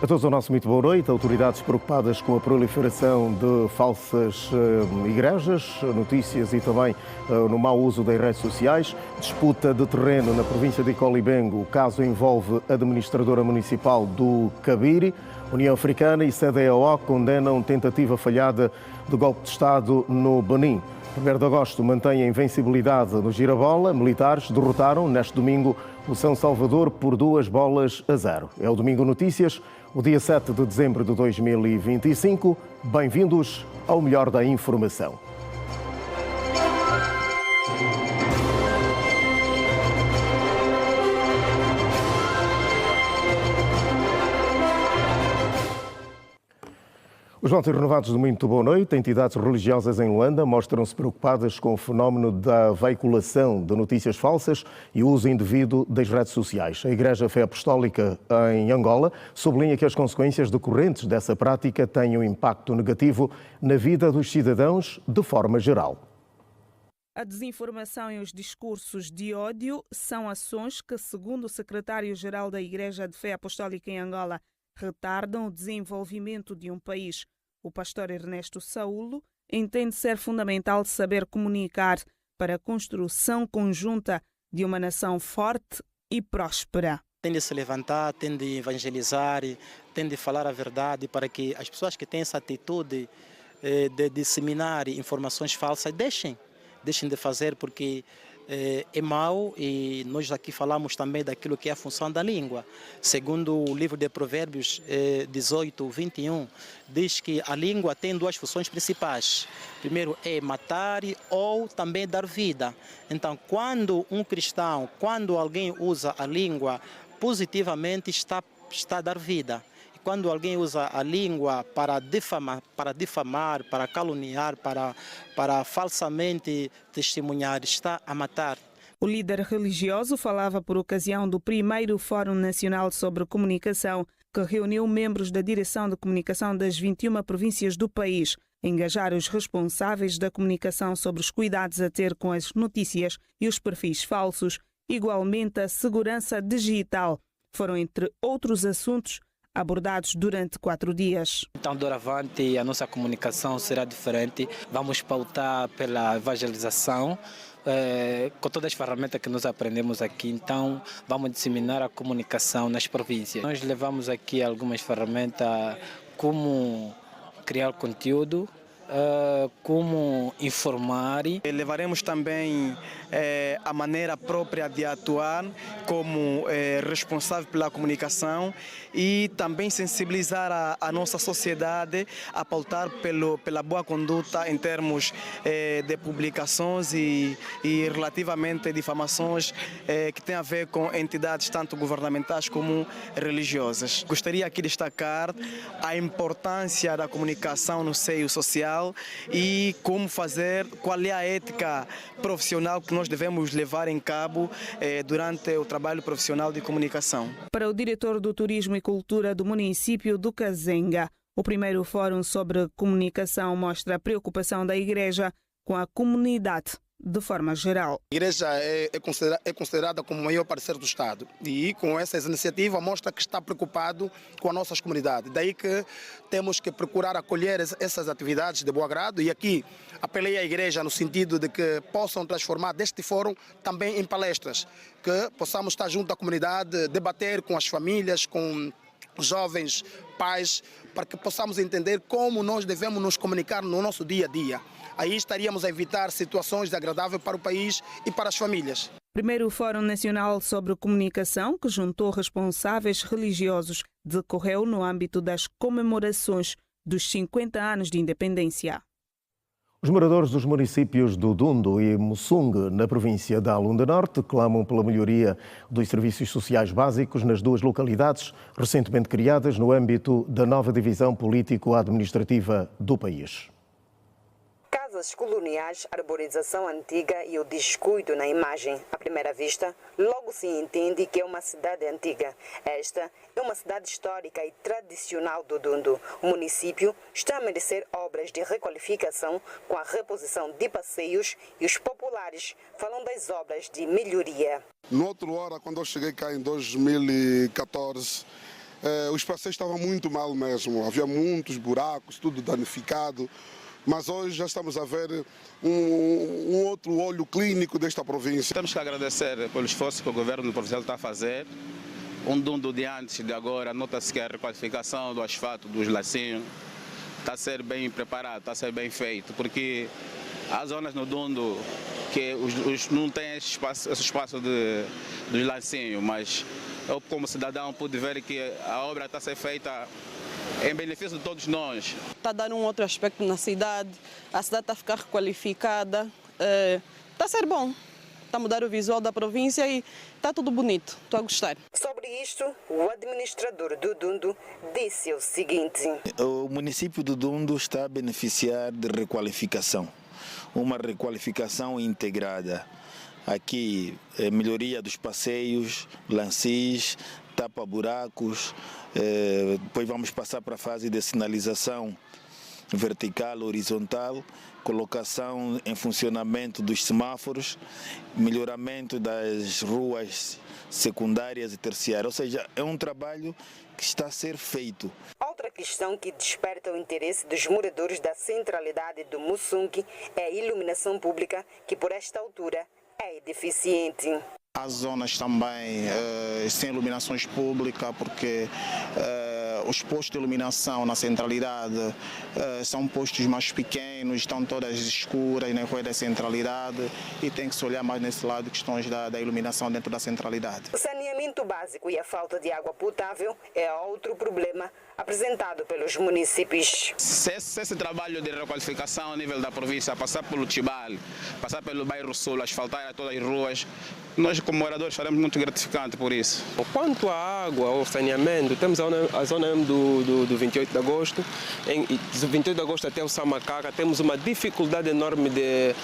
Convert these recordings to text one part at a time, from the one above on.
A todos o nosso muito boa noite. Autoridades preocupadas com a proliferação de falsas igrejas, notícias e também no mau uso das redes sociais. Disputa de terreno na província de Icolibengo. O caso envolve a administradora municipal do Cabiri. União Africana e CDAO condenam tentativa falhada de golpe de Estado no Benin. 1º de agosto mantém a invencibilidade no Girabola. Militares derrotaram neste domingo o São Salvador por 2-0. É o Domingo Notícias, o dia 7 de dezembro de 2025. Bem-vindos ao melhor da informação. Os votos renovados de muito boa noite. Entidades religiosas em Luanda mostram-se preocupadas com o fenómeno da veiculação de notícias falsas e o uso indevido das redes sociais. A Igreja Fé Apostólica em Angola sublinha que as consequências decorrentes dessa prática têm um impacto negativo na vida dos cidadãos de forma geral. A desinformação e os discursos de ódio são ações que, segundo o secretário-geral da Igreja de Fé Apostólica em Angola, retardam o desenvolvimento de um país. O pastor Ernesto Saulo entende ser fundamental saber comunicar para a construção conjunta de uma nação forte e próspera. Tem de se levantar, tem de evangelizar, tem de falar a verdade para que as pessoas que têm essa atitude de disseminar informações falsas deixem de fazer, porque é mau, e nós aqui falamos também daquilo que é a função da língua. Segundo o livro de Provérbios 18:21, diz que a língua tem duas funções principais. Primeiro é matar ou também dar vida. Então, quando um cristão, quando alguém usa a língua positivamente, está a dar vida. Quando alguém usa a língua para difamar, para caluniar, para falsamente testemunhar, está a matar. O líder religioso falava por ocasião do primeiro Fórum Nacional sobre Comunicação, que reuniu membros da Direção de Comunicação das 21 províncias do país, a engajar os responsáveis da comunicação sobre os cuidados a ter com as notícias e os perfis falsos, igualmente a segurança digital. Foram, entre outros assuntos, abordados durante 4 dias. Então, doravante, a nossa comunicação será diferente. Vamos pautar pela evangelização, com todas as ferramentas que nós aprendemos aqui. Então, vamos disseminar a comunicação nas províncias. Nós levamos aqui algumas ferramentas, como criar conteúdo, como informar. Levaremos também a maneira própria de atuar como responsável pela comunicação e também sensibilizar a nossa sociedade a pautar pela boa conduta em termos de publicações e relativamente difamações que têm a ver com entidades tanto governamentais como religiosas. Gostaria aqui de destacar a importância da comunicação no seio social e como fazer, qual é a ética profissional que nós devemos levar em cabo durante o trabalho profissional de comunicação. Para o diretor do Turismo e Cultura do município do Kazenga, o primeiro fórum sobre comunicação mostra a preocupação da Igreja com a comunidade de forma geral. A Igreja é considerada como o maior parceiro do Estado e com essas iniciativas mostra que está preocupado com as nossas comunidades. Daí que temos que procurar acolher essas atividades de bom agrado e aqui apelei à Igreja no sentido de que possam transformar deste fórum também em palestras, que possamos estar junto à comunidade, debater com as famílias, com os jovens, pais, para que possamos entender como nós devemos nos comunicar no nosso dia a dia. Aí estaríamos a evitar situações desagradáveis para o país e para as famílias. Primeiro Fórum Nacional sobre Comunicação, que juntou responsáveis religiosos, decorreu no âmbito das comemorações dos 50 anos de independência. Os moradores dos municípios do Dundo e Mussung, na província da Lunda Norte, clamam pela melhoria dos serviços sociais básicos nas duas localidades recentemente criadas no âmbito da nova divisão político-administrativa do país. Casas coloniais, arborização antiga e o descuido na imagem. À primeira vista, logo se entende que é uma cidade antiga. Esta é uma cidade histórica e tradicional do Dundo. O município está a merecer obras de requalificação com a reposição de passeios e os populares falam das obras de melhoria. No outro hora, quando eu cheguei cá em 2014, os passeios estavam muito mal mesmo, havia muitos buracos, tudo danificado. Mas hoje já estamos a ver um outro olho clínico desta província. Temos que agradecer pelo esforço que o governo provincial está a fazer. Dundo de antes e de agora, nota-se que a requalificação do asfalto, dos lacinhos, está a ser bem preparado, está a ser bem feito, porque há zonas no Dundo que não tem esse espaço dos lacinhos, mas eu como cidadão pude ver que a obra está a ser feita em benefício de todos nós. Está a dar um outro aspecto na cidade, a cidade está a ficar requalificada, está a ser bom, está a mudar o visual da província e está tudo bonito, estou a gostar. Sobre isto, o administrador do Dundo disse o seguinte: o município do Dundo está a beneficiar de requalificação, uma requalificação integrada. Aqui, melhoria dos passeios, lancis, tapa-buracos, depois vamos passar para a fase de sinalização vertical, horizontal, colocação em funcionamento dos semáforos, melhoramento das ruas secundárias e terciárias, ou seja, é um trabalho que está a ser feito. Outra questão que desperta o interesse dos moradores da centralidade do Mussung é a iluminação pública, que por esta altura é deficiente. Há zonas também sem iluminações públicas, porque os postos de iluminação na centralidade são postos mais pequenos, estão todas escuras na rua da centralidade e tem que se olhar mais nesse lado, questões da iluminação dentro da centralidade. O saneamento básico e a falta de água potável é outro problema apresentado pelos municípios. Se esse trabalho de requalificação a nível da província passar pelo Tibal, passar pelo bairro Sul, asfaltar todas as ruas, nós como moradores faremos muito gratificante por isso. Quanto à água, ao saneamento, temos a zona do 28 de agosto, do 28 de agosto até o Samacaca, temos uma dificuldade enorme de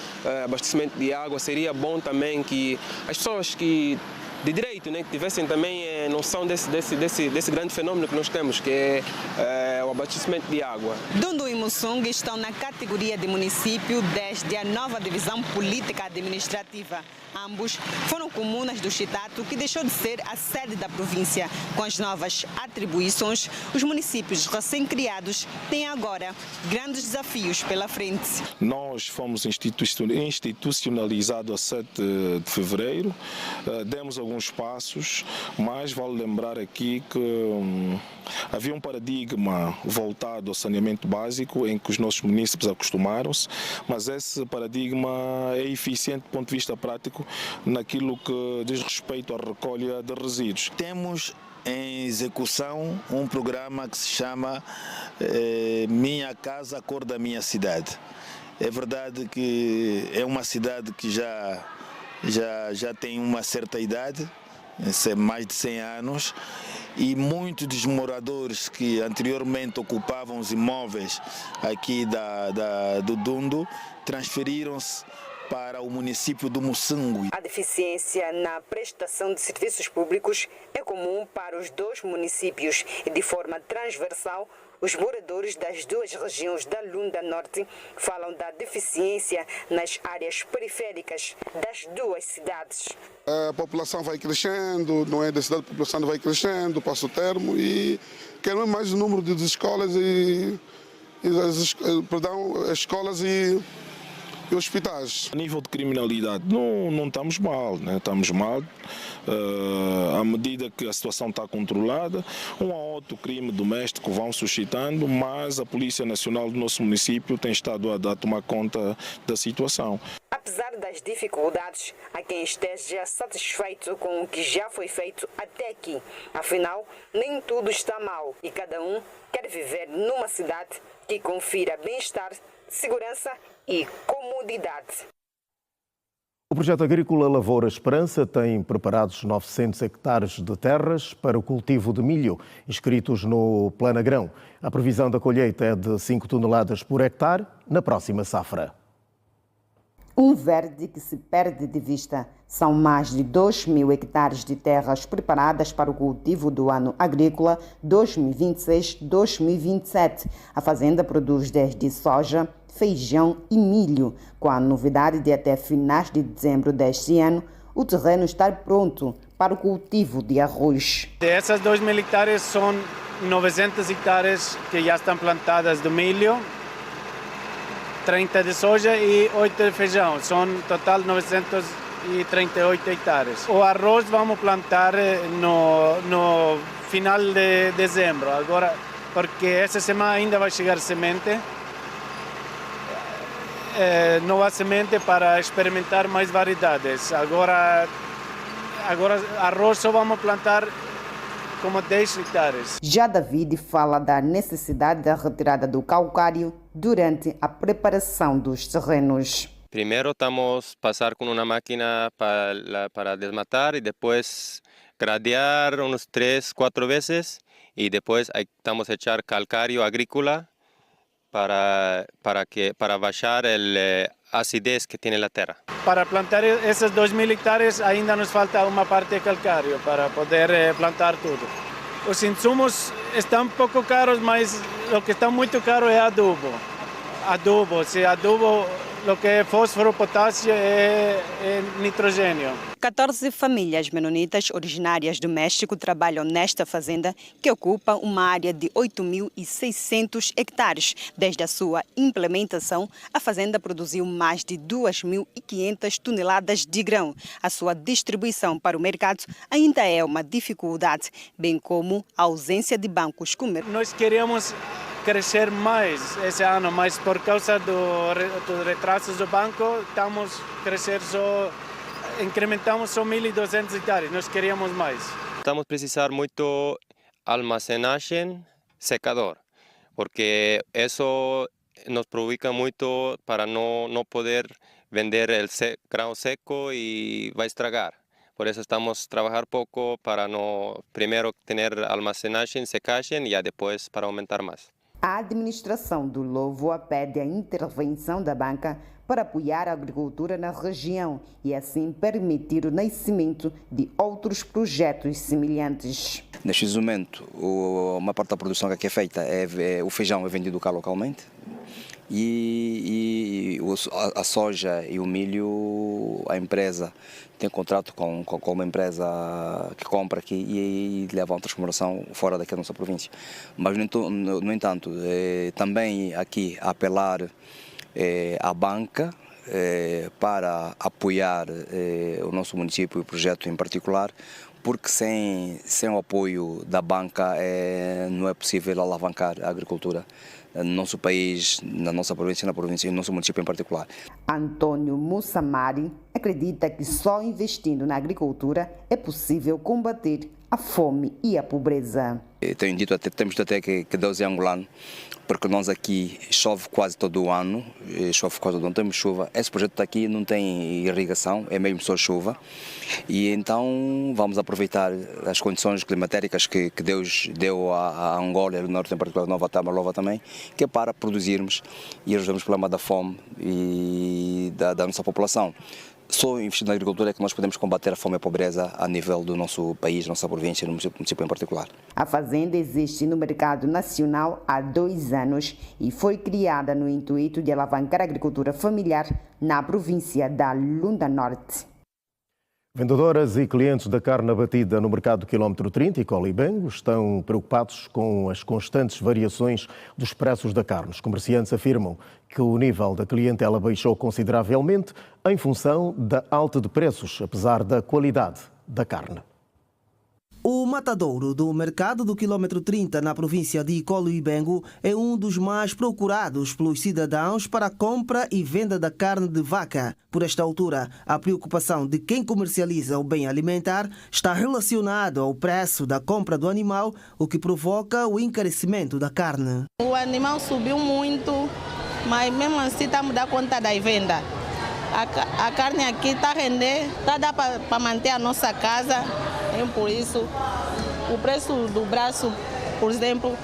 abastecimento de água. Seria bom também que as pessoas que de direito, né, que tivessem também noção desse grande fenômeno que nós temos, que é o abastecimento de água. Dundo e Mussung estão na categoria de município desde a nova divisão política administrativa. Ambos foram comunas do Chitato, que deixou de ser a sede da província. Com as novas atribuições, os municípios recém-criados têm agora grandes desafios pela frente. Nós fomos institucionalizados a 7 de fevereiro, demos alguns passos, mas vale lembrar aqui que havia um paradigma voltado ao saneamento básico em que os nossos municípios acostumaram-se, mas esse paradigma é eficiente do ponto de vista prático naquilo que diz respeito à recolha de resíduos. Temos em execução um programa que se chama Minha Casa, Cor da Minha Cidade. É verdade que é uma cidade que já tem uma certa idade, mais de 100 anos, e muitos dos moradores que anteriormente ocupavam os imóveis aqui do Dundo transferiram-se para o município do Mussung. A deficiência na prestação de serviços públicos é comum para os dois municípios e, de forma transversal, os moradores das duas regiões da Lunda Norte falam da deficiência nas áreas periféricas das duas cidades. A população vai crescendo, não é da cidade, a população vai crescendo, passa o termo e queremos mais o número de escolas escolas e hospitais. A nível de criminalidade não estamos mal, né? Estamos mal à medida que a situação está controlada. Um ou outro crime doméstico vão suscitando, mas a Polícia Nacional do nosso município tem estado a tomar conta da situação. Apesar das dificuldades, há quem esteja satisfeito com o que já foi feito até aqui. Afinal, nem tudo está mal e cada um quer viver numa cidade que confira bem-estar, segurança e comodidade. O projeto agrícola Lavoura Esperança tem preparados 900 hectares de terras para o cultivo de milho, inscritos no Plano Agrão. A previsão da colheita é de 5 toneladas por hectare na próxima safra. Um verde que se perde de vista. São mais de 2.000 hectares de terras preparadas para o cultivo do ano agrícola 2026-2027. A fazenda produz desde soja, feijão e milho, com a novidade de até finais de dezembro deste ano, o terreno estar pronto para o cultivo de arroz. Essas 2.000 hectares são 900 hectares que já estão plantadas de milho, 30 de soja e 8 de feijão. São total 938 hectares. O arroz vamos plantar no final de dezembro, agora, porque essa semana ainda vai chegar semente. Nova semente para experimentar mais variedades. Agora arroz só vamos plantar como 10 hectares. Já David fala da necessidade da retirada do calcário durante a preparação dos terrenos. Primeiro estamos a passar com uma máquina para desmatar e depois gradear uns 3, 4 vezes e depois estamos a echar calcário agrícola para baixar a acidez que tem a terra. Para plantar essas 2.000 hectares ainda nos falta uma parte de calcário para poder plantar tudo. Os insumos estão um pouco caros, mas o que está muito caro é adubo. O que é fósforo, potássio e nitrogênio. 14 famílias menonitas originárias do México trabalham nesta fazenda, que ocupa uma área de 8.600 hectares. Desde a sua implementação, a fazenda produziu mais de 2.500 toneladas de grão. A sua distribuição para o mercado ainda é uma dificuldade, bem como a ausência de bancos comerciais. Nós queríamos crescer mais esse ano, mas por causa dos retrasos do banco, estamos a crescer incrementamos só 1.200 hectares, nós queríamos mais. Estamos a precisar muito almacenagem secador, porque isso nos prejudica muito para não poder vender o grão seco e vai estragar. Por isso estamos a trabalhar pouco para primeiro ter almacenagem, secagem e depois para aumentar mais. A administração do Louvoa pede a intervenção da banca para apoiar a agricultura na região e assim permitir o nascimento de outros projetos semelhantes. Neste momento, uma parte da produção que aqui é feita o feijão é vendido cá localmente e a soja e o milho, a empresa tem contrato com uma empresa que compra aqui e leva a transformação fora daqui da nossa província. Mas, no entanto, também aqui apelar à banca para apoiar o nosso município e o projeto em particular, porque sem o apoio da banca não é possível alavancar a agricultura no nosso país, na nossa província, e no nosso município em particular. Antônio Mussamari acredita que só investindo na agricultura é possível combater a fome e a pobreza. Temos dito até que Deus é angolano, porque nós aqui chove quase todo o ano, não temos chuva. Esse projeto aqui não tem irrigação, é mesmo só chuva. E então vamos aproveitar as condições climatéricas que Deus deu a Angola e ao norte, em particular Nova Tamalova também, que é para produzirmos e resolvermos o problema da fome e da nossa população. Só investindo na agricultura é que nós podemos combater a fome e a pobreza a nível do nosso país, nossa província e no município em particular. A fazenda existe no mercado nacional há 2 anos e foi criada no intuito de alavancar a agricultura familiar na província da Lunda Norte. Vendedoras e clientes da carne abatida no mercado do quilómetro 30 e Colibengo estão preocupados com as constantes variações dos preços da carne. Os comerciantes afirmam que o nível da clientela baixou consideravelmente em função da alta de preços, apesar da qualidade da carne. O matadouro do mercado do quilómetro 30 na província de Colibengo é um dos mais procurados pelos cidadãos para a compra e venda da carne de vaca. Por esta altura, a preocupação de quem comercializa o bem alimentar está relacionada ao preço da compra do animal, o que provoca o encarecimento da carne. O animal subiu muito, mas mesmo assim estamos dando conta da venda. A carne aqui está a render, está a dar para manter a nossa casa. Por isso, o preço do braço, por exemplo,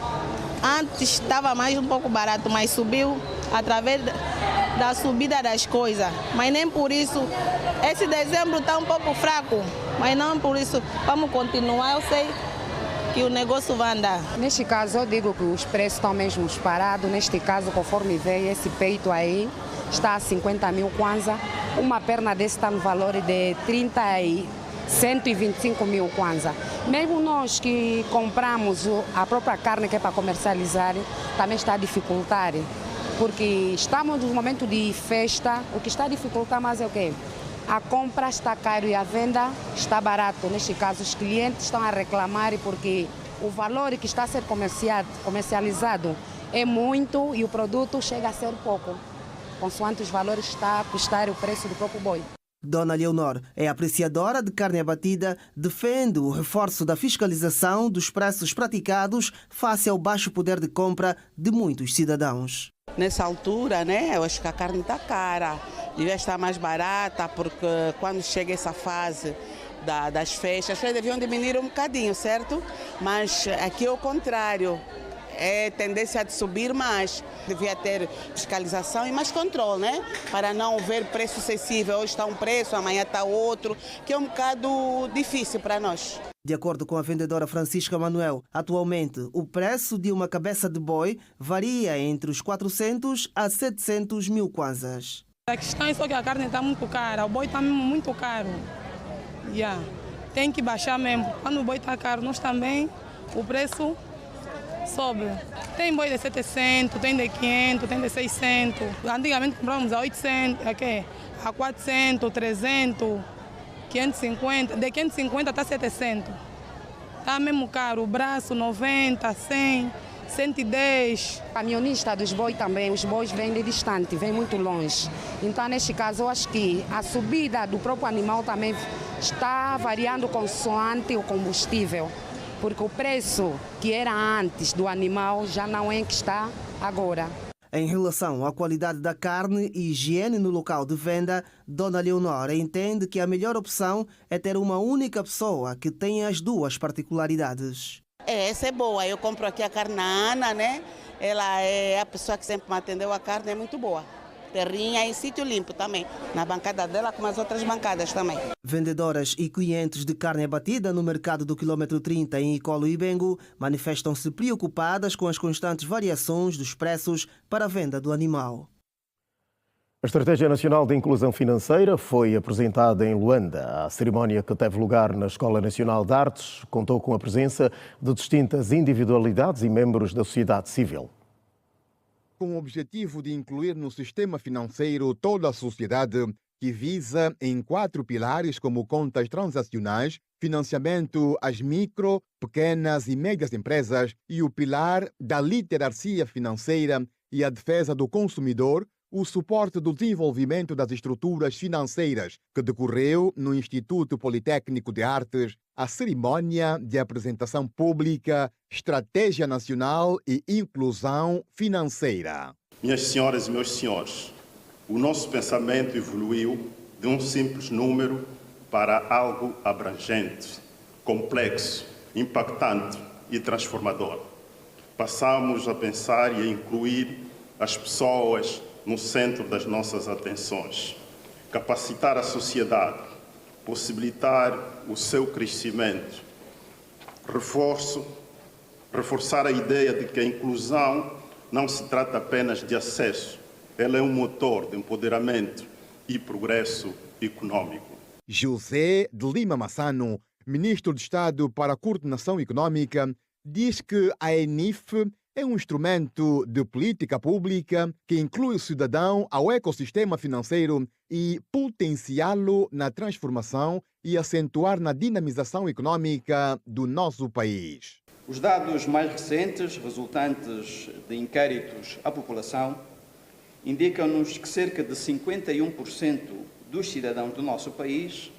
antes estava mais um pouco barato, mas subiu através da subida das coisas. Mas nem por isso, esse dezembro está um pouco fraco, mas não por isso, vamos continuar, eu sei que o negócio vai andar. Neste caso, eu digo que os preços estão mesmo disparados. Neste caso, conforme veio esse peito aí, está a 50 mil kwanza, uma perna desse está no valor de 125 mil kwanza. Mesmo nós que compramos a própria carne que é para comercializar, também está a dificultar, porque estamos no momento de festa, o que está a dificultar mais é o quê? A compra está caro e a venda está barato. Neste caso, os clientes estão a reclamar porque o valor que está a ser comercializado é muito e o produto chega a ser pouco, consoante os valores está a custar o preço do próprio boi. Dona Leonor é apreciadora de carne abatida, defende o reforço da fiscalização dos preços praticados face ao baixo poder de compra de muitos cidadãos. Nessa altura, né, eu acho que a carne está cara, devia estar mais barata, porque quando chega essa fase das festas, as festas deviam diminuir um bocadinho, certo? Mas aqui é o contrário. É tendência de subir mais. Devia ter fiscalização e mais controle, né? Para não haver preço excessivo. Hoje está um preço, amanhã está outro, que é um bocado difícil para nós. De acordo com a vendedora Francisca Manuel, atualmente o preço de uma cabeça de boi varia entre os 400 a 700 mil kwanzas. A questão é só que a carne está muito cara, o boi está mesmo muito caro. Tem que baixar mesmo. Quando o boi está caro, nós também, o preço sobe. Tem boi de 700, tem de 500, tem de 600. Antigamente comprávamos a 800, a 400, 300, 550. De 550 até 700. Está mesmo caro. O braço 90, 100, 110. Camionista dos bois também, os bois vêm de distante, vêm muito longe. Então, neste caso, eu acho que a subida do próprio animal também está variando consoante o combustível. Porque o preço que era antes do animal já não é que está agora. Em relação à qualidade da carne e higiene no local de venda, Dona Leonora entende que a melhor opção é ter uma única pessoa que tenha as duas particularidades. Essa é boa. Eu compro aqui a carne na Ana, né? Ela é a pessoa que sempre me atendeu, a carne é muito boa. Terrinha em sítio limpo também, na bancada dela como as outras bancadas também. Vendedoras e clientes de carne abatida no mercado do quilômetro 30 em Icolo e Bengo manifestam-se preocupadas com as constantes variações dos preços para a venda do animal. A Estratégia Nacional de Inclusão Financeira foi apresentada em Luanda. A cerimónia, que teve lugar na Escola Nacional de Artes, contou com a presença de distintas individualidades e membros da sociedade civil. Com o objetivo de incluir no sistema financeiro toda a sociedade, que visa em 4 pilares como contas transacionais, financiamento às micro, pequenas e médias empresas e o pilar da literacia financeira e a defesa do consumidor, o suporte do desenvolvimento das estruturas financeiras, que decorreu no Instituto Politécnico de Artes, a cerimónia de apresentação pública Estratégia Nacional e Inclusão Financeira. Minhas senhoras e meus senhores, o nosso pensamento evoluiu de um simples número para algo abrangente, complexo, impactante e transformador. Passamos a pensar e a incluir as pessoas no centro das nossas atenções, capacitar a sociedade, possibilitar o seu crescimento, reforçar a ideia de que a inclusão não se trata apenas de acesso, ela é um motor de empoderamento e progresso econômico. José de Lima Massano, ministro de Estado para a Coordenação Econômica, diz que a ENIF é um instrumento de política pública que inclui o cidadão ao ecossistema financeiro e potenciá-lo na transformação e acentuar na dinamização econômica do nosso país. Os dados mais recentes, resultantes de inquéritos à população, indicam-nos que cerca de 51% dos cidadãos do nosso país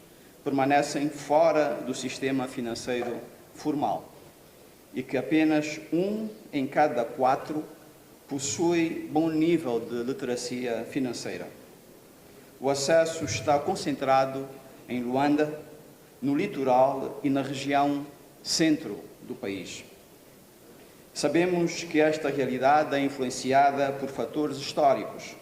permanecem fora do sistema financeiro formal e que apenas 1 em cada 4 possui bom nível de literacia financeira. O acesso está concentrado em Luanda, no litoral e na região centro do país. Sabemos que esta realidade é influenciada por fatores históricos,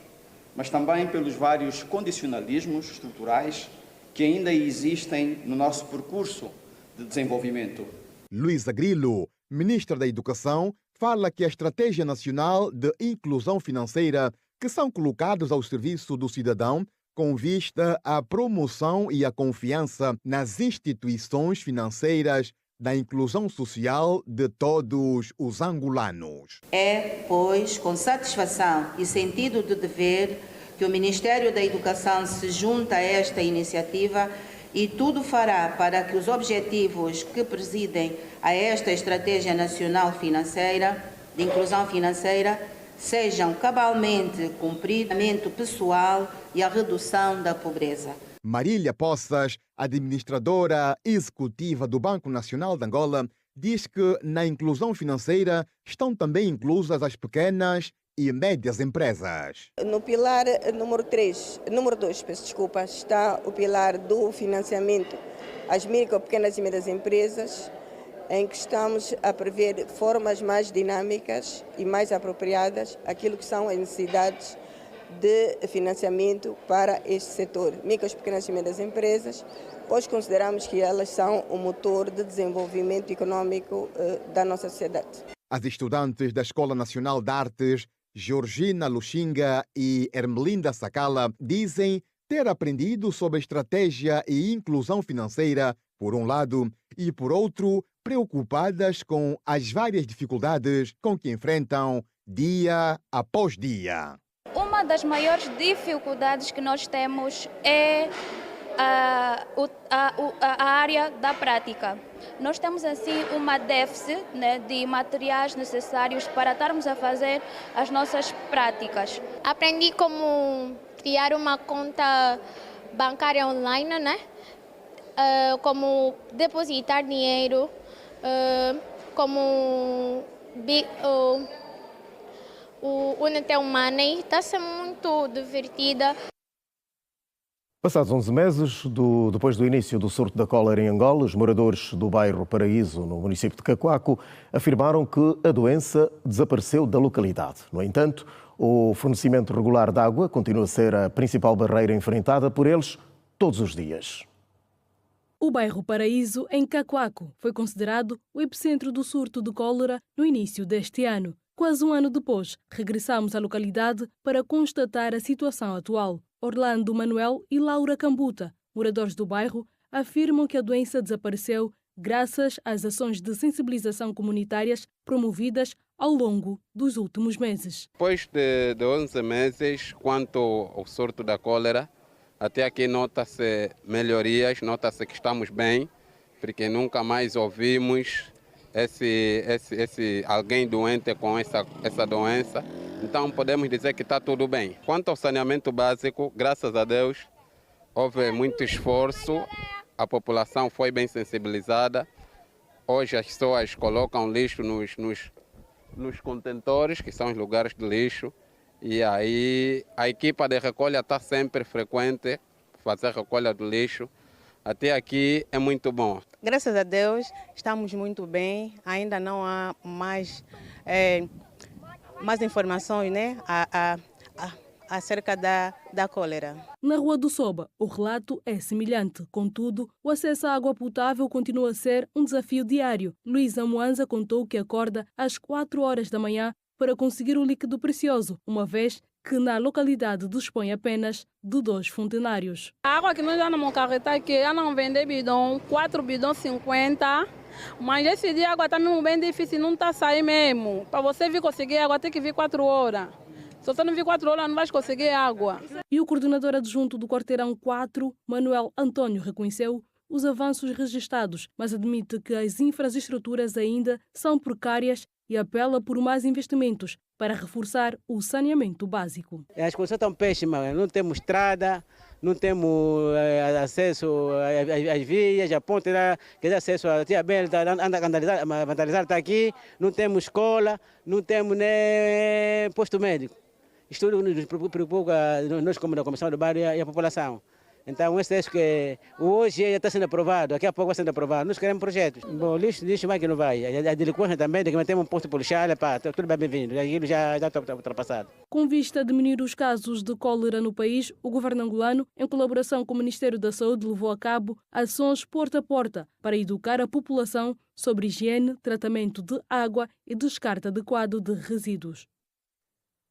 mas também pelos vários condicionalismos estruturais que ainda existem no nosso percurso de desenvolvimento. Luísa Grilo, ministra da Educação, fala que a Estratégia Nacional de Inclusão Financeira, que são colocados ao serviço do cidadão, com vista à promoção e à confiança nas instituições financeiras da inclusão social de todos os angolanos. É, pois, com satisfação e sentido de dever que o Ministério da Educação se junta a esta iniciativa e tudo fará para que os objetivos que presidem a esta Estratégia Nacional Financeira, de Inclusão Financeira, sejam cabalmente cumprido pessoal e a redução da pobreza. Marília Poças, administradora executiva do Banco Nacional de Angola, diz que na inclusão financeira estão também inclusas as pequenas e médias empresas. No pilar número 2, está o pilar do financiamento às micro, pequenas e médias empresas, em que estamos a prever formas mais dinâmicas e mais apropriadas àquilo que são as necessidades de financiamento para este setor, micro, pequenas e médias empresas, pois consideramos que elas são o motor de desenvolvimento econômico da nossa sociedade. As estudantes da Escola Nacional de Artes, Georgina Luxinga e Ermelinda Sacala, dizem ter aprendido sobre estratégia e inclusão financeira, por um lado, e por outro, preocupadas com as várias dificuldades com que enfrentam dia após dia. Uma das maiores dificuldades que nós temos é a área da prática. Nós temos assim uma déficit, né, de materiais necessários para estarmos a fazer as nossas práticas. Aprendi como criar uma conta bancária online, né? Como depositar dinheiro, como o Unitel Money. Está sendo muito divertida. Passados 11 meses, depois do início do surto da cólera em Angola, os moradores do bairro Paraíso, no município de Cacoaco, afirmaram que a doença desapareceu da localidade. No entanto, o fornecimento regular de água continua a ser a principal barreira enfrentada por eles todos os dias. O bairro Paraíso, em Cacoaco, foi considerado o epicentro do surto de cólera no início deste ano. Quase um ano depois, regressamos à localidade para constatar a situação atual. Orlando Manuel e Laura Cambuta, moradores do bairro, afirmam que a doença desapareceu graças às ações de sensibilização comunitárias promovidas ao longo dos últimos meses. Depois de 11 meses, quanto ao surto da cólera, até aqui nota-se melhorias, nota-se que estamos bem, porque nunca mais ouvimos alguém doente com essa doença. Então podemos dizer que está tudo bem. Quanto ao saneamento básico, graças a Deus, houve muito esforço, a população foi bem sensibilizada. Hoje as pessoas colocam lixo nos contentores, que são os lugares de lixo, e aí a equipa de recolha está sempre frequente, fazer recolha do lixo. Até aqui é muito bom. Graças a Deus estamos muito bem, ainda não há mais informações, né, acerca da cólera. Na Rua do Soba, o relato é semelhante. Contudo, o acesso à água potável continua a ser um desafio diário. Luísa Moanza contou que acorda às 4 horas da manhã para conseguir o líquido precioso, uma vez que na localidade dispõe apenas de 2 fontenários. A água que nós já não carregar aqui, já não vende bidão, 4 bidões 50, mas esse dia a água está mesmo bem difícil, não está saindo mesmo. Para você vir conseguir água, tem que vir 4 horas. Se você não vir 4 horas, não vai conseguir água. E o coordenador adjunto do quarteirão 4, Manuel Antônio, reconheceu os avanços registados, mas admite que as infraestruturas ainda são precárias e apela por mais investimentos para reforçar o saneamento básico. As condições estão péssimas, não temos estrada, não temos acesso às vias, a ponte que dá acesso à Tia Belta, anda a vandalizar, está aqui, não temos escola, não temos nem posto médico. Isto nos preocupa, nós como da Comissão do Bairro e a população. Então, esse é que hoje já está sendo aprovado, daqui a pouco vai sendo aprovado. Nós queremos projetos. Bom, lixo vai que não vai. A delinquência também, tem que manter um posto policial, tudo bem-vindo. Aquilo já está ultrapassado. Com vista a diminuir os casos de cólera no país, o governo angolano, em colaboração com o Ministério da Saúde, levou a cabo ações porta a porta para educar a população sobre higiene, tratamento de água e descarte adequado de resíduos.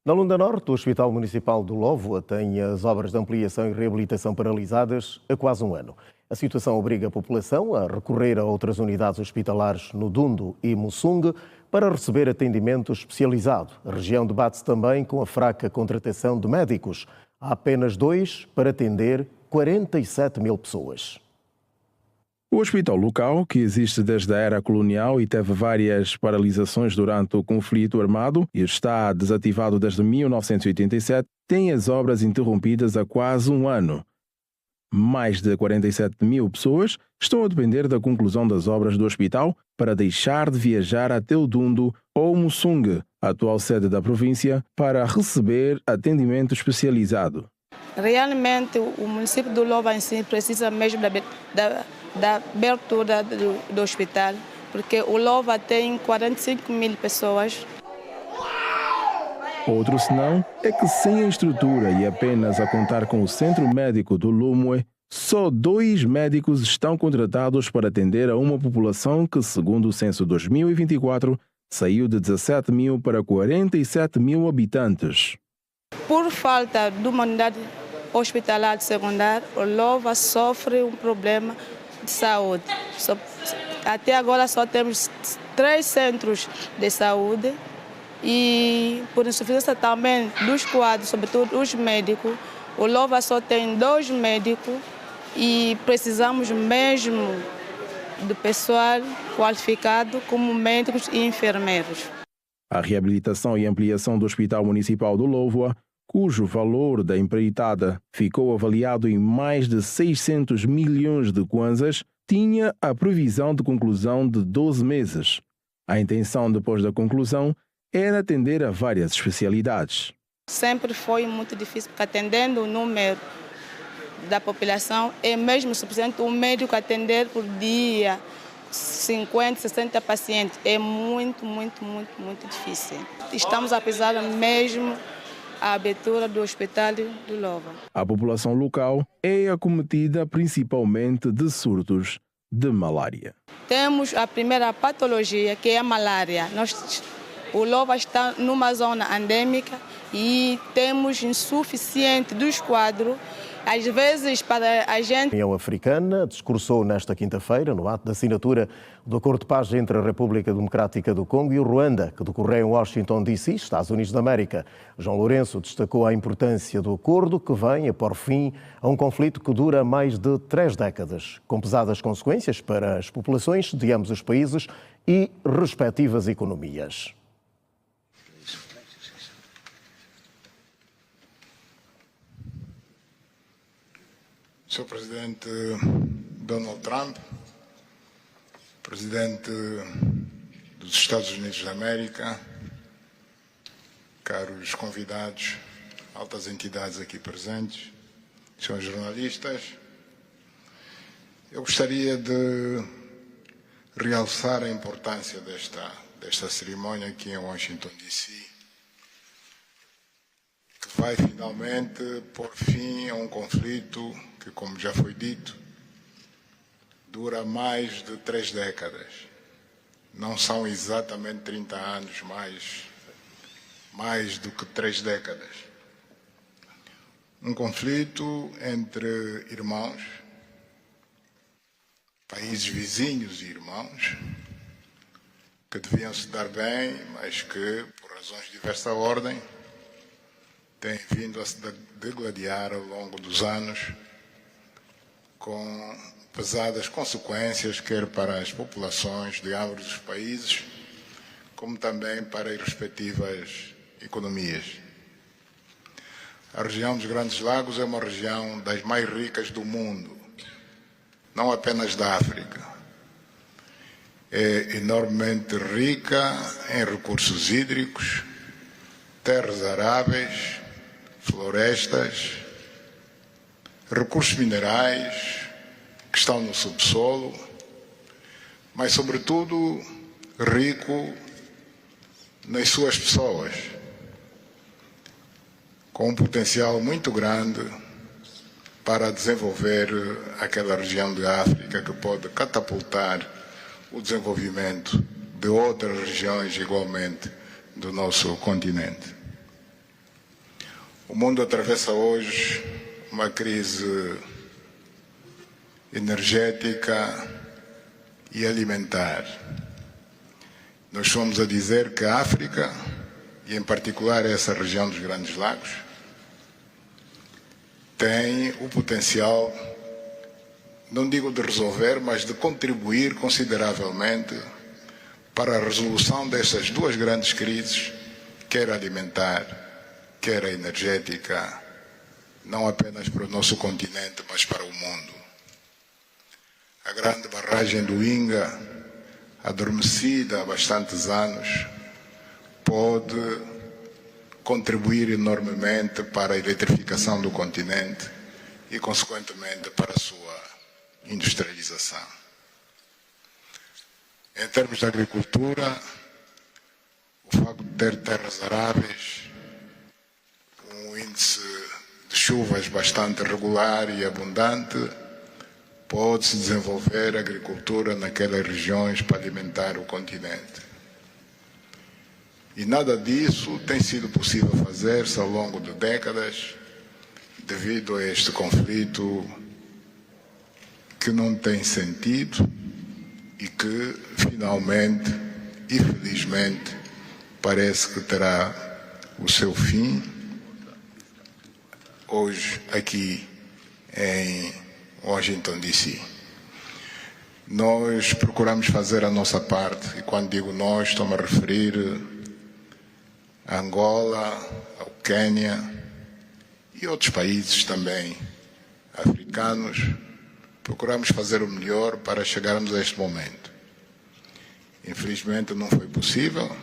Na Lunda Norte, o Hospital Municipal do Lovoa tem as obras de ampliação e reabilitação paralisadas há quase um ano. A situação obriga a população a recorrer a outras unidades hospitalares no Dundo e Mussung para receber atendimento especializado. A região debate-se também com a fraca contratação de médicos. Há apenas 2 para atender 47 mil pessoas. O hospital local, que existe desde a era colonial e teve várias paralisações durante o conflito armado e está desativado desde 1987, tem as obras interrompidas há quase um ano. Mais de 47 mil pessoas estão a depender da conclusão das obras do hospital para deixar de viajar até o Dundo ou Mussung, a atual sede da província, para receber atendimento especializado. Realmente, o município do Lovoa em si precisa mesmo da abertura do hospital, porque o Lovoa tem 45 mil pessoas. Outro senão é que sem a estrutura e apenas a contar com o Centro Médico do Lumwe, só 2 médicos estão contratados para atender a uma população que, segundo o censo 2024, saiu de 17 mil para 47 mil habitantes. Por falta de uma unidade hospitalar de secundária, o Lovoa sofre um problema de saúde. Até agora só temos 3 centros de saúde e por insuficiência também dos quadros, sobretudo os médicos, o Lovoa só tem 2 médicos e precisamos mesmo de pessoal qualificado como médicos e enfermeiros. A reabilitação e ampliação do Hospital Municipal do Lovoa, cujo valor da empreitada ficou avaliado em mais de 600 milhões de kwanzas, tinha a previsão de conclusão de 12 meses. A intenção depois da conclusão era atender a várias especialidades. Sempre foi muito difícil, porque atendendo o número da população é mesmo suficiente um médico atender por dia 50, 60 pacientes. É muito difícil. Estamos a precisar mesmo a abertura do hospital do Lovoa. A população local é acometida principalmente de surtos de malária. Temos a primeira patologia, que é a malária. O Lovoa está numa zona endêmica e temos insuficiente dos quadros. Às vezes, para a gente... A União Africana discursou nesta quinta-feira, no ato de assinatura do Acordo de Paz entre a República Democrática do Congo e o Ruanda, que decorreu em Washington, D.C., Estados Unidos da América. João Lourenço destacou a importância do acordo, que vem a pôr fim a um conflito que dura mais de 3 décadas, com pesadas consequências para as populações de ambos os países e respectivas economias. Sr. Presidente Donald Trump, Presidente dos Estados Unidos da América, caros convidados, altas entidades aqui presentes, senhores jornalistas, eu gostaria de realçar a importância desta cerimônia aqui em Washington, D.C., que vai finalmente pôr fim a um conflito que, como já foi dito, dura mais de 3 décadas. Não são exatamente 30 anos, mas mais do que 3 décadas. Um conflito entre irmãos, países vizinhos e irmãos, que deviam se dar bem, mas que, por razões de diversa ordem, têm vindo a se degladiar ao longo dos anos, com pesadas consequências, quer para as populações de ambos os países, como também para as respectivas economias. A região dos Grandes Lagos é uma região das mais ricas do mundo, não apenas da África. É enormemente rica em recursos hídricos, terras aráveis, florestas, recursos minerais que estão no subsolo, mas, sobretudo, rico nas suas pessoas, com um potencial muito grande para desenvolver aquela região de África que pode catapultar o desenvolvimento de outras regiões igualmente do nosso continente. O mundo atravessa hoje uma crise energética e alimentar. Nós somos a dizer que a África, e em particular essa região dos Grandes Lagos, tem o potencial, não digo de resolver, mas de contribuir consideravelmente para a resolução dessas duas grandes crises, quer alimentar, quer a energética, não apenas para o nosso continente, mas para o mundo. A grande barragem do Inga, adormecida há bastantes anos, pode contribuir enormemente para a eletrificação do continente e, consequentemente, para a sua industrialização. Em termos de agricultura, o facto de ter terras aráveis, um índice de chuvas bastante regular e abundante, pode-se desenvolver agricultura naquelas regiões para alimentar o continente. E nada disso tem sido possível fazer-se ao longo de décadas, devido a este conflito que não tem sentido e que, finalmente e felizmente, parece que terá o seu fim hoje aqui em Washington, D.C. Nós procuramos fazer a nossa parte, e quando digo nós, estou-me a referir a Angola, ao Quênia e outros países também africanos. Procuramos fazer o melhor para chegarmos a este momento. Infelizmente não foi possível,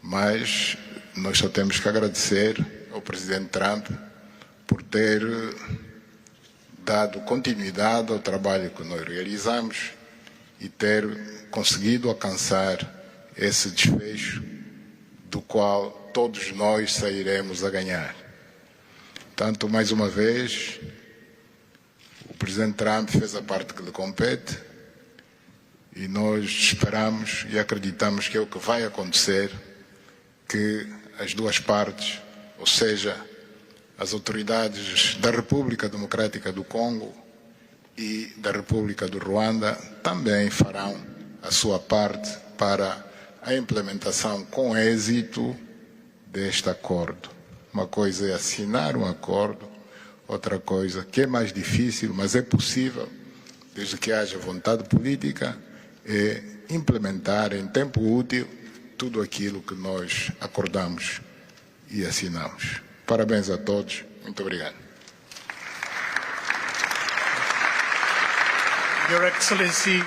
mas nós só temos que agradecer ao presidente Trump por ter dado continuidade ao trabalho que nós realizamos e ter conseguido alcançar esse desfecho do qual todos nós sairemos a ganhar. Tanto, mais uma vez, o presidente Trump fez a parte que lhe compete e nós esperamos e acreditamos que é o que vai acontecer, que as duas partes, ou seja, as autoridades da República Democrática do Congo e da República do Ruanda também farão a sua parte para a implementação com êxito deste acordo. Uma coisa é assinar um acordo, outra coisa que é mais difícil, mas é possível, desde que haja vontade política, é implementar em tempo útil tudo aquilo que nós acordamos e assinamos. Parabéns a todos. Muito obrigado. Your Excellency,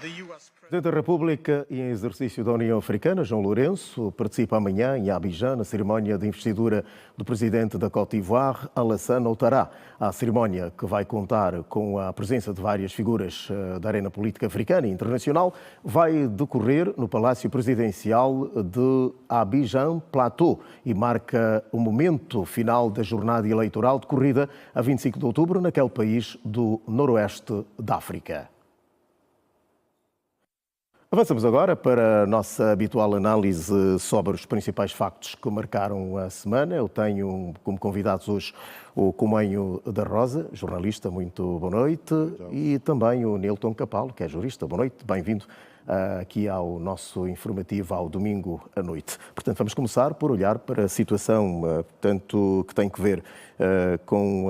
the US Presidente da República e em exercício da União Africana, João Lourenço, participa amanhã em Abidjan na cerimónia de investidura do presidente da Côte d'Ivoire, Alassane Ouattara. A cerimónia, que vai contar com a presença de várias figuras da arena política africana e internacional, vai decorrer no Palácio Presidencial de Abidjan Plateau e marca o momento final da jornada eleitoral decorrida a 25 de outubro naquele país do noroeste da África. Avançamos agora para a nossa habitual análise sobre os principais factos que marcaram a semana. Eu tenho como convidados hoje o Comanho da Rosa, jornalista, muito boa noite, e também o Nilton Capalo, que é jurista. Boa noite, bem-vindo aqui ao nosso informativo ao domingo à noite. Portanto, vamos começar por olhar para a situação, tanto que tem que ver com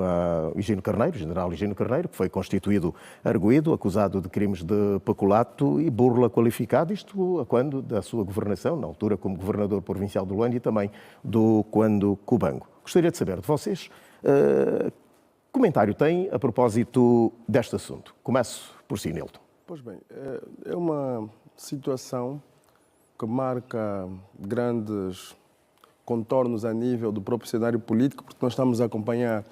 Higino Carneiro, general Higino Carneiro, que foi constituído arguido, acusado de crimes de peculato e burla qualificada, isto a quando da sua governação, na altura como governador provincial do Luanda e também do Quando Cubango. Gostaria de saber de vocês, que comentário tem a propósito deste assunto. Começo por si, Nilton. Pois bem, é uma situação que marca grandes contornos a nível do próprio cenário político, porque nós estamos a acompanhar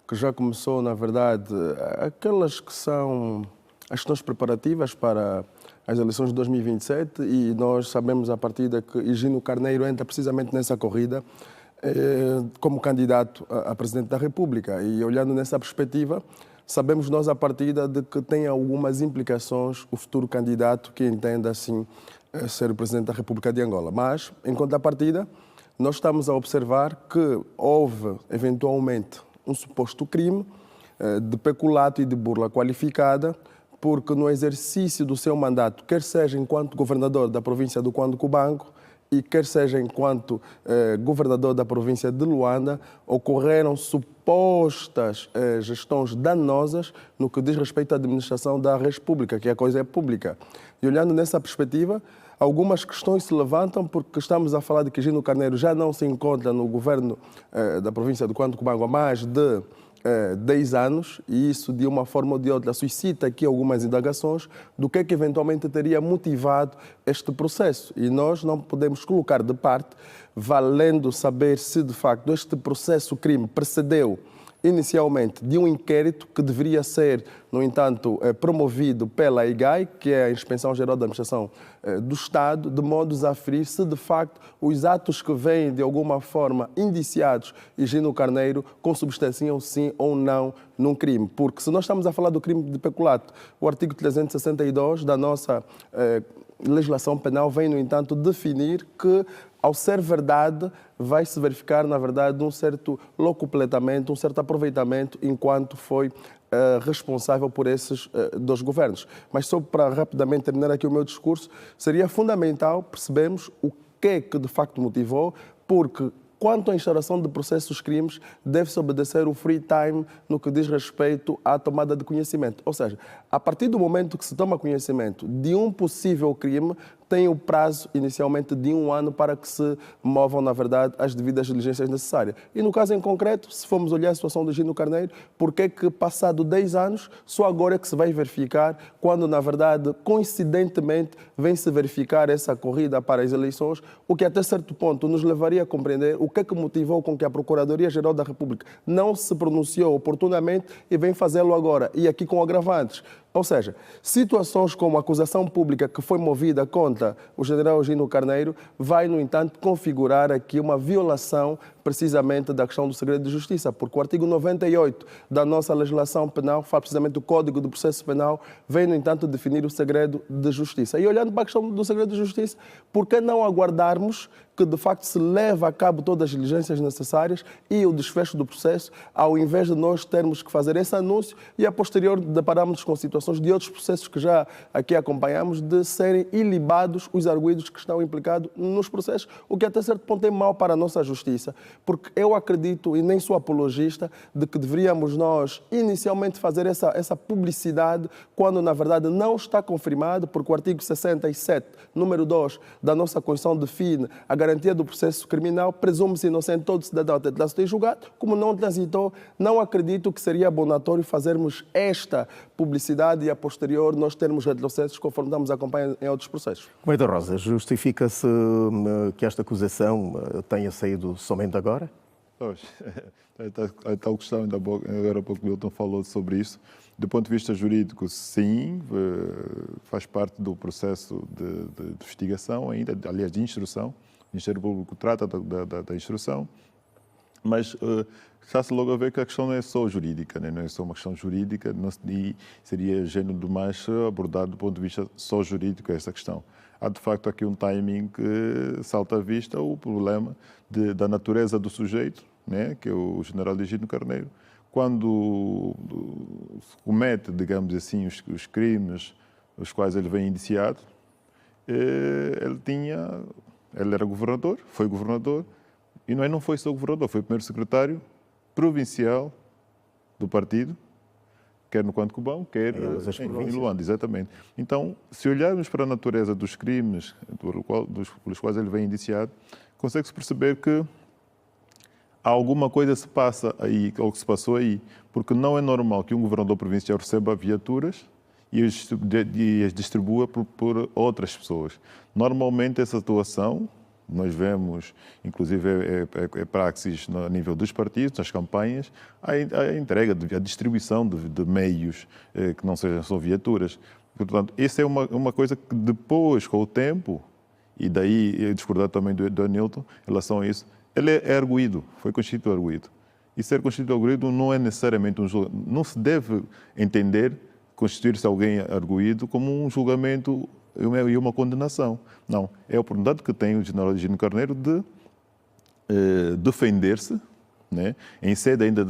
que já começou, na verdade, aquelas que são as questões preparativas para as eleições de 2027 e nós sabemos a partida que Higino Carneiro entra precisamente nessa corrida como candidato a presidente da República. E olhando nessa perspectiva, sabemos nós a partida de que tem algumas implicações o futuro candidato que entenda assim ser o presidente da República de Angola. Mas, em contrapartida, nós estamos a observar que houve, eventualmente, um suposto crime de peculato e de burla qualificada, porque no exercício do seu mandato, quer seja enquanto governador da província do Cuando Cubango e quer seja enquanto governador da província de Luanda, ocorreram supostas gestões danosas no que diz respeito à administração da res pública, que a coisa é pública. E olhando nessa perspectiva, algumas questões se levantam porque estamos a falar de que Gino Carneiro já não se encontra no governo da província do Cuando Cubango há mais de 10 anos, e isso de uma forma ou de outra suscita aqui algumas indagações do que é que eventualmente teria motivado este processo. E nós não podemos colocar de parte, valendo saber se de facto este processo crime precedeu inicialmente de um inquérito que deveria ser, no entanto, promovido pela IGAI, que é a Inspeção Geral da Administração do Estado, de modo a aferir se, de facto, os atos que vêm, de alguma forma, indiciados e Gino Carneiro consubstanciam, sim ou não, num crime. Porque se nós estamos a falar do crime de peculato, o artigo 362 da nossa legislação penal vem, no entanto, definir que, ao ser verdade, vai-se verificar, na verdade, um certo locupletamento, um certo aproveitamento enquanto foi responsável por esses dois governos. Mas só para rapidamente terminar aqui o meu discurso, seria fundamental percebermos o que é que de facto motivou, porque quanto à instauração de processos crimes, deve-se obedecer o free time no que diz respeito à tomada de conhecimento. Ou seja, a partir do momento que se toma conhecimento de um possível crime, tem o prazo inicialmente de 1 ano para que se movam, na verdade, as devidas diligências necessárias. E no caso em concreto, se formos olhar a situação do Gino Carneiro, por que que passado 10 anos, só agora é que se vai verificar, quando na verdade, coincidentemente, vem-se verificar essa corrida para as eleições, o que até certo ponto nos levaria a compreender o que é que motivou com que a Procuradoria-Geral da República não se pronunciou oportunamente e vem fazê-lo agora, e aqui com agravantes. Ou seja, situações como a acusação pública que foi movida contra o general Gino Carneiro vai, no entanto, configurar aqui uma violação precisamente da questão do segredo de justiça, porque o artigo 98 da nossa legislação penal, fala precisamente do Código do Processo Penal, vem, no entanto, definir o segredo de justiça. E olhando para a questão do segredo de justiça, por que não aguardarmos que, de facto, se leve a cabo todas as diligências necessárias e o desfecho do processo, ao invés de nós termos que fazer esse anúncio e, a posterior, depararmos com situações de outros processos que já aqui acompanhamos, de serem ilibados os arguidos que estão implicados nos processos, o que até certo ponto é mau para a nossa justiça, porque eu acredito, e nem sou apologista, de que deveríamos nós inicialmente fazer essa publicidade quando, na verdade, não está confirmado, porque o artigo 67, número 2 da nossa Constituição define a garantia do processo criminal, presume-se inocente todo cidadão até transitar julgado, como não transitou, não acredito que seria abonatório fazermos esta publicidade e, a posterior, nós termos retrocessos conforme estamos acompanhando em outros processos. Comendador Rosa, justifica-se que esta acusação tenha saído somente agora? A tal questão, ainda agora há pouco o Milton falou sobre isso. Do ponto de vista jurídico, sim, faz parte do processo de investigação ainda, aliás, de instrução. O Ministério Público trata da instrução, mas está-se logo a ver que a questão não é só jurídica, né? Não é só uma questão jurídica, e seria ingênuo demais abordar do ponto de vista só jurídico essa questão. Há, de facto, aqui um timing que salta à vista o problema da natureza do sujeito, né? Que é o general Gino Carneiro, quando comete, digamos assim, os crimes os quais ele vem indiciado, ele era governador, foi governador, e não foi só governador, foi o primeiro secretário provincial do partido, quer no Cuando Cubango, quer em Luanda, exatamente. Então, se olharmos para a natureza dos crimes pelos quais ele vem indiciado, consegue-se perceber que alguma coisa se passa aí, ou que se passou aí, porque não é normal que um governador provincial receba viaturas e as distribua por outras pessoas. Normalmente essa atuação, nós vemos, inclusive é praxis a nível dos partidos, nas campanhas, a entrega, a distribuição de meios que não sejam só viaturas. Portanto, essa é uma coisa que depois, com o tempo, e daí eu discordar também do Nilton em relação a isso, ele é arguído, foi constituído arguído. E ser constituído arguído não é necessariamente um julgamento, não se deve entender constituir-se alguém arguído como um julgamento e uma condenação. Não, é a oportunidade que tem o general Gino Carneiro de defender-se, né, em sede ainda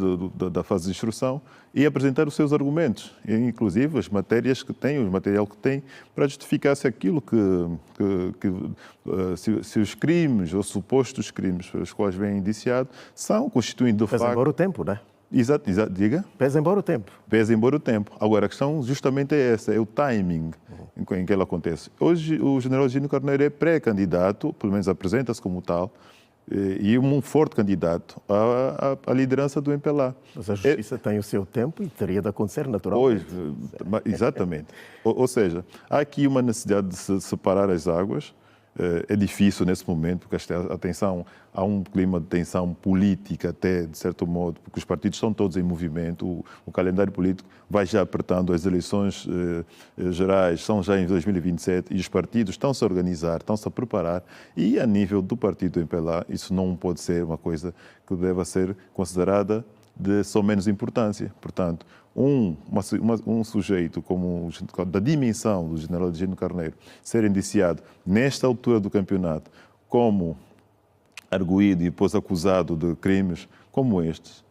da fase de instrução, e apresentar os seus argumentos, inclusive as matérias que tem, o material que tem, para justificar se aquilo se os crimes ou supostos crimes pelos quais vem indiciado constituem de facto... Pesa embora o tempo, não é? Exato, diga. Pesa embora o tempo. Pesa embora o tempo. Agora, a questão justamente é essa, é o timing em que ela acontece. Hoje, o general Gino Carneiro é pré-candidato, pelo menos apresenta-se como tal, e um forte candidato à liderança do MPLA. Mas a justiça tem o seu tempo e teria de acontecer naturalmente. Hoje, exatamente. Ou seja, há aqui uma necessidade de se separar as águas. É difícil nesse momento, porque há um clima de tensão política até, de certo modo, porque os partidos estão todos em movimento, o calendário político vai já apertando, as eleições gerais são já em 2027 e os partidos estão-se a organizar, estão-se a preparar, e a nível do partido do MPLA isso não pode ser uma coisa que deva ser considerada de só menos importância. Portanto, um sujeito da dimensão do general Gino Carneiro ser indiciado nesta altura do campeonato como arguido e depois acusado de crimes como estes,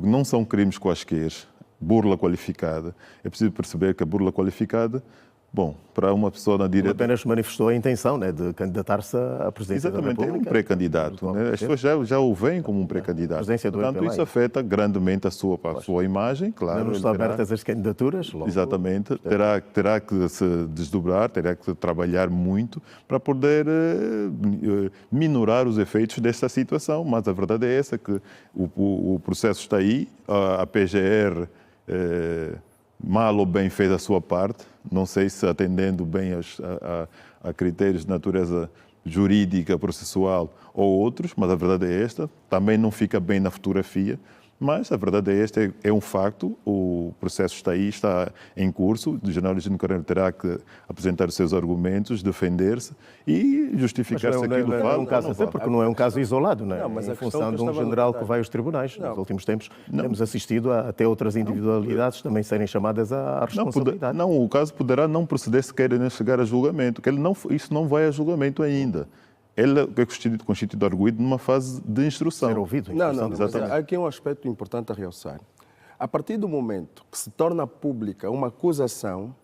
não são crimes quaisquer, burla qualificada. É preciso perceber que a burla qualificada, bom, para uma pessoa na direita... Apenas manifestou a intenção, né, de candidatar-se à presidência da República. Exatamente, é um pré-candidato. Né? As pessoas já o veem como um pré-candidato. Portanto, isso afeta grandemente a sua imagem, claro. Não estão abertas as candidaturas? Logo... Exatamente. Terá que se desdobrar, terá que trabalhar muito para poder minorar os efeitos desta situação. Mas a verdade é essa, que o processo está aí, a PGR... mal ou bem fez a sua parte, não sei se atendendo bem a critérios de natureza jurídica, processual ou outros, mas a verdade é esta, também não fica bem na fotografia, mas a verdade é esta, é um facto, o processo está aí, está em curso, o general Gino Carneiro terá que apresentar os seus argumentos, defender-se e justificar se aquilo vale ou não vale. Até porque não é um caso isolado, não é? Não, mas em função de um general que vai aos tribunais. Nos últimos tempos temos assistido a até outras individualidades também serem chamadas à responsabilidade. Não, o caso poderá não proceder sequer nem chegar a julgamento, que isso não vai a julgamento ainda. Ele é constituído arguido numa fase de instrução. Ser ouvido. Não, aqui é um aspecto importante a realçar. A partir do momento que se torna pública uma acusação,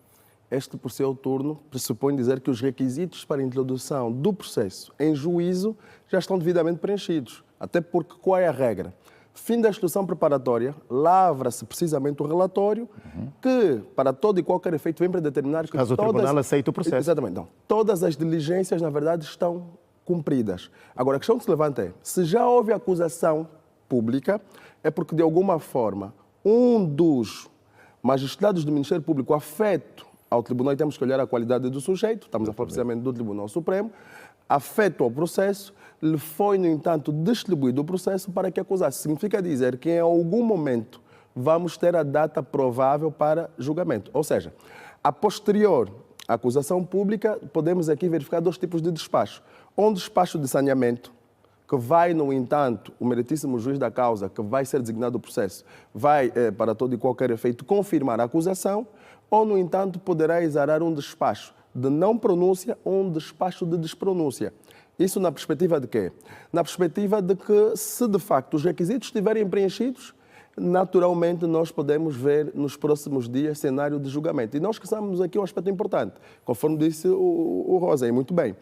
este, por seu turno, pressupõe dizer que os requisitos para a introdução do processo em juízo já estão devidamente preenchidos. Até porque, qual é a regra? Fim da instrução preparatória, lavra-se precisamente o relatório que, para todo e qualquer efeito, vem para determinar que caso o tribunal aceita o processo. Exatamente. Não. Todas as diligências, na verdade, estão cumpridas. Agora, a questão que se levanta é, se já houve acusação pública, é porque, de alguma forma, um dos magistrados do Ministério Público afeto ao tribunal, e temos que olhar a qualidade do sujeito, estamos a falar precisamente do Tribunal Supremo, afeto ao processo, lhe foi, no entanto, distribuído o processo para que acusasse. Significa dizer que, em algum momento, vamos ter a data provável para julgamento. Ou seja, a posterior à acusação pública, podemos aqui verificar dois tipos de despacho. Um despacho de saneamento, que vai, no entanto, o meritíssimo juiz da causa, que vai ser designado o processo, vai, para todo e qualquer efeito, confirmar a acusação, ou, no entanto, poderá exarar um despacho de não pronúncia ou um despacho de despronúncia. Isso na perspectiva de quê? Na perspectiva de que, se de facto os requisitos estiverem preenchidos, naturalmente nós podemos ver nos próximos dias cenário de julgamento. E nós esquecemos aqui um aspecto importante, conforme disse o Rosa, e muito bem.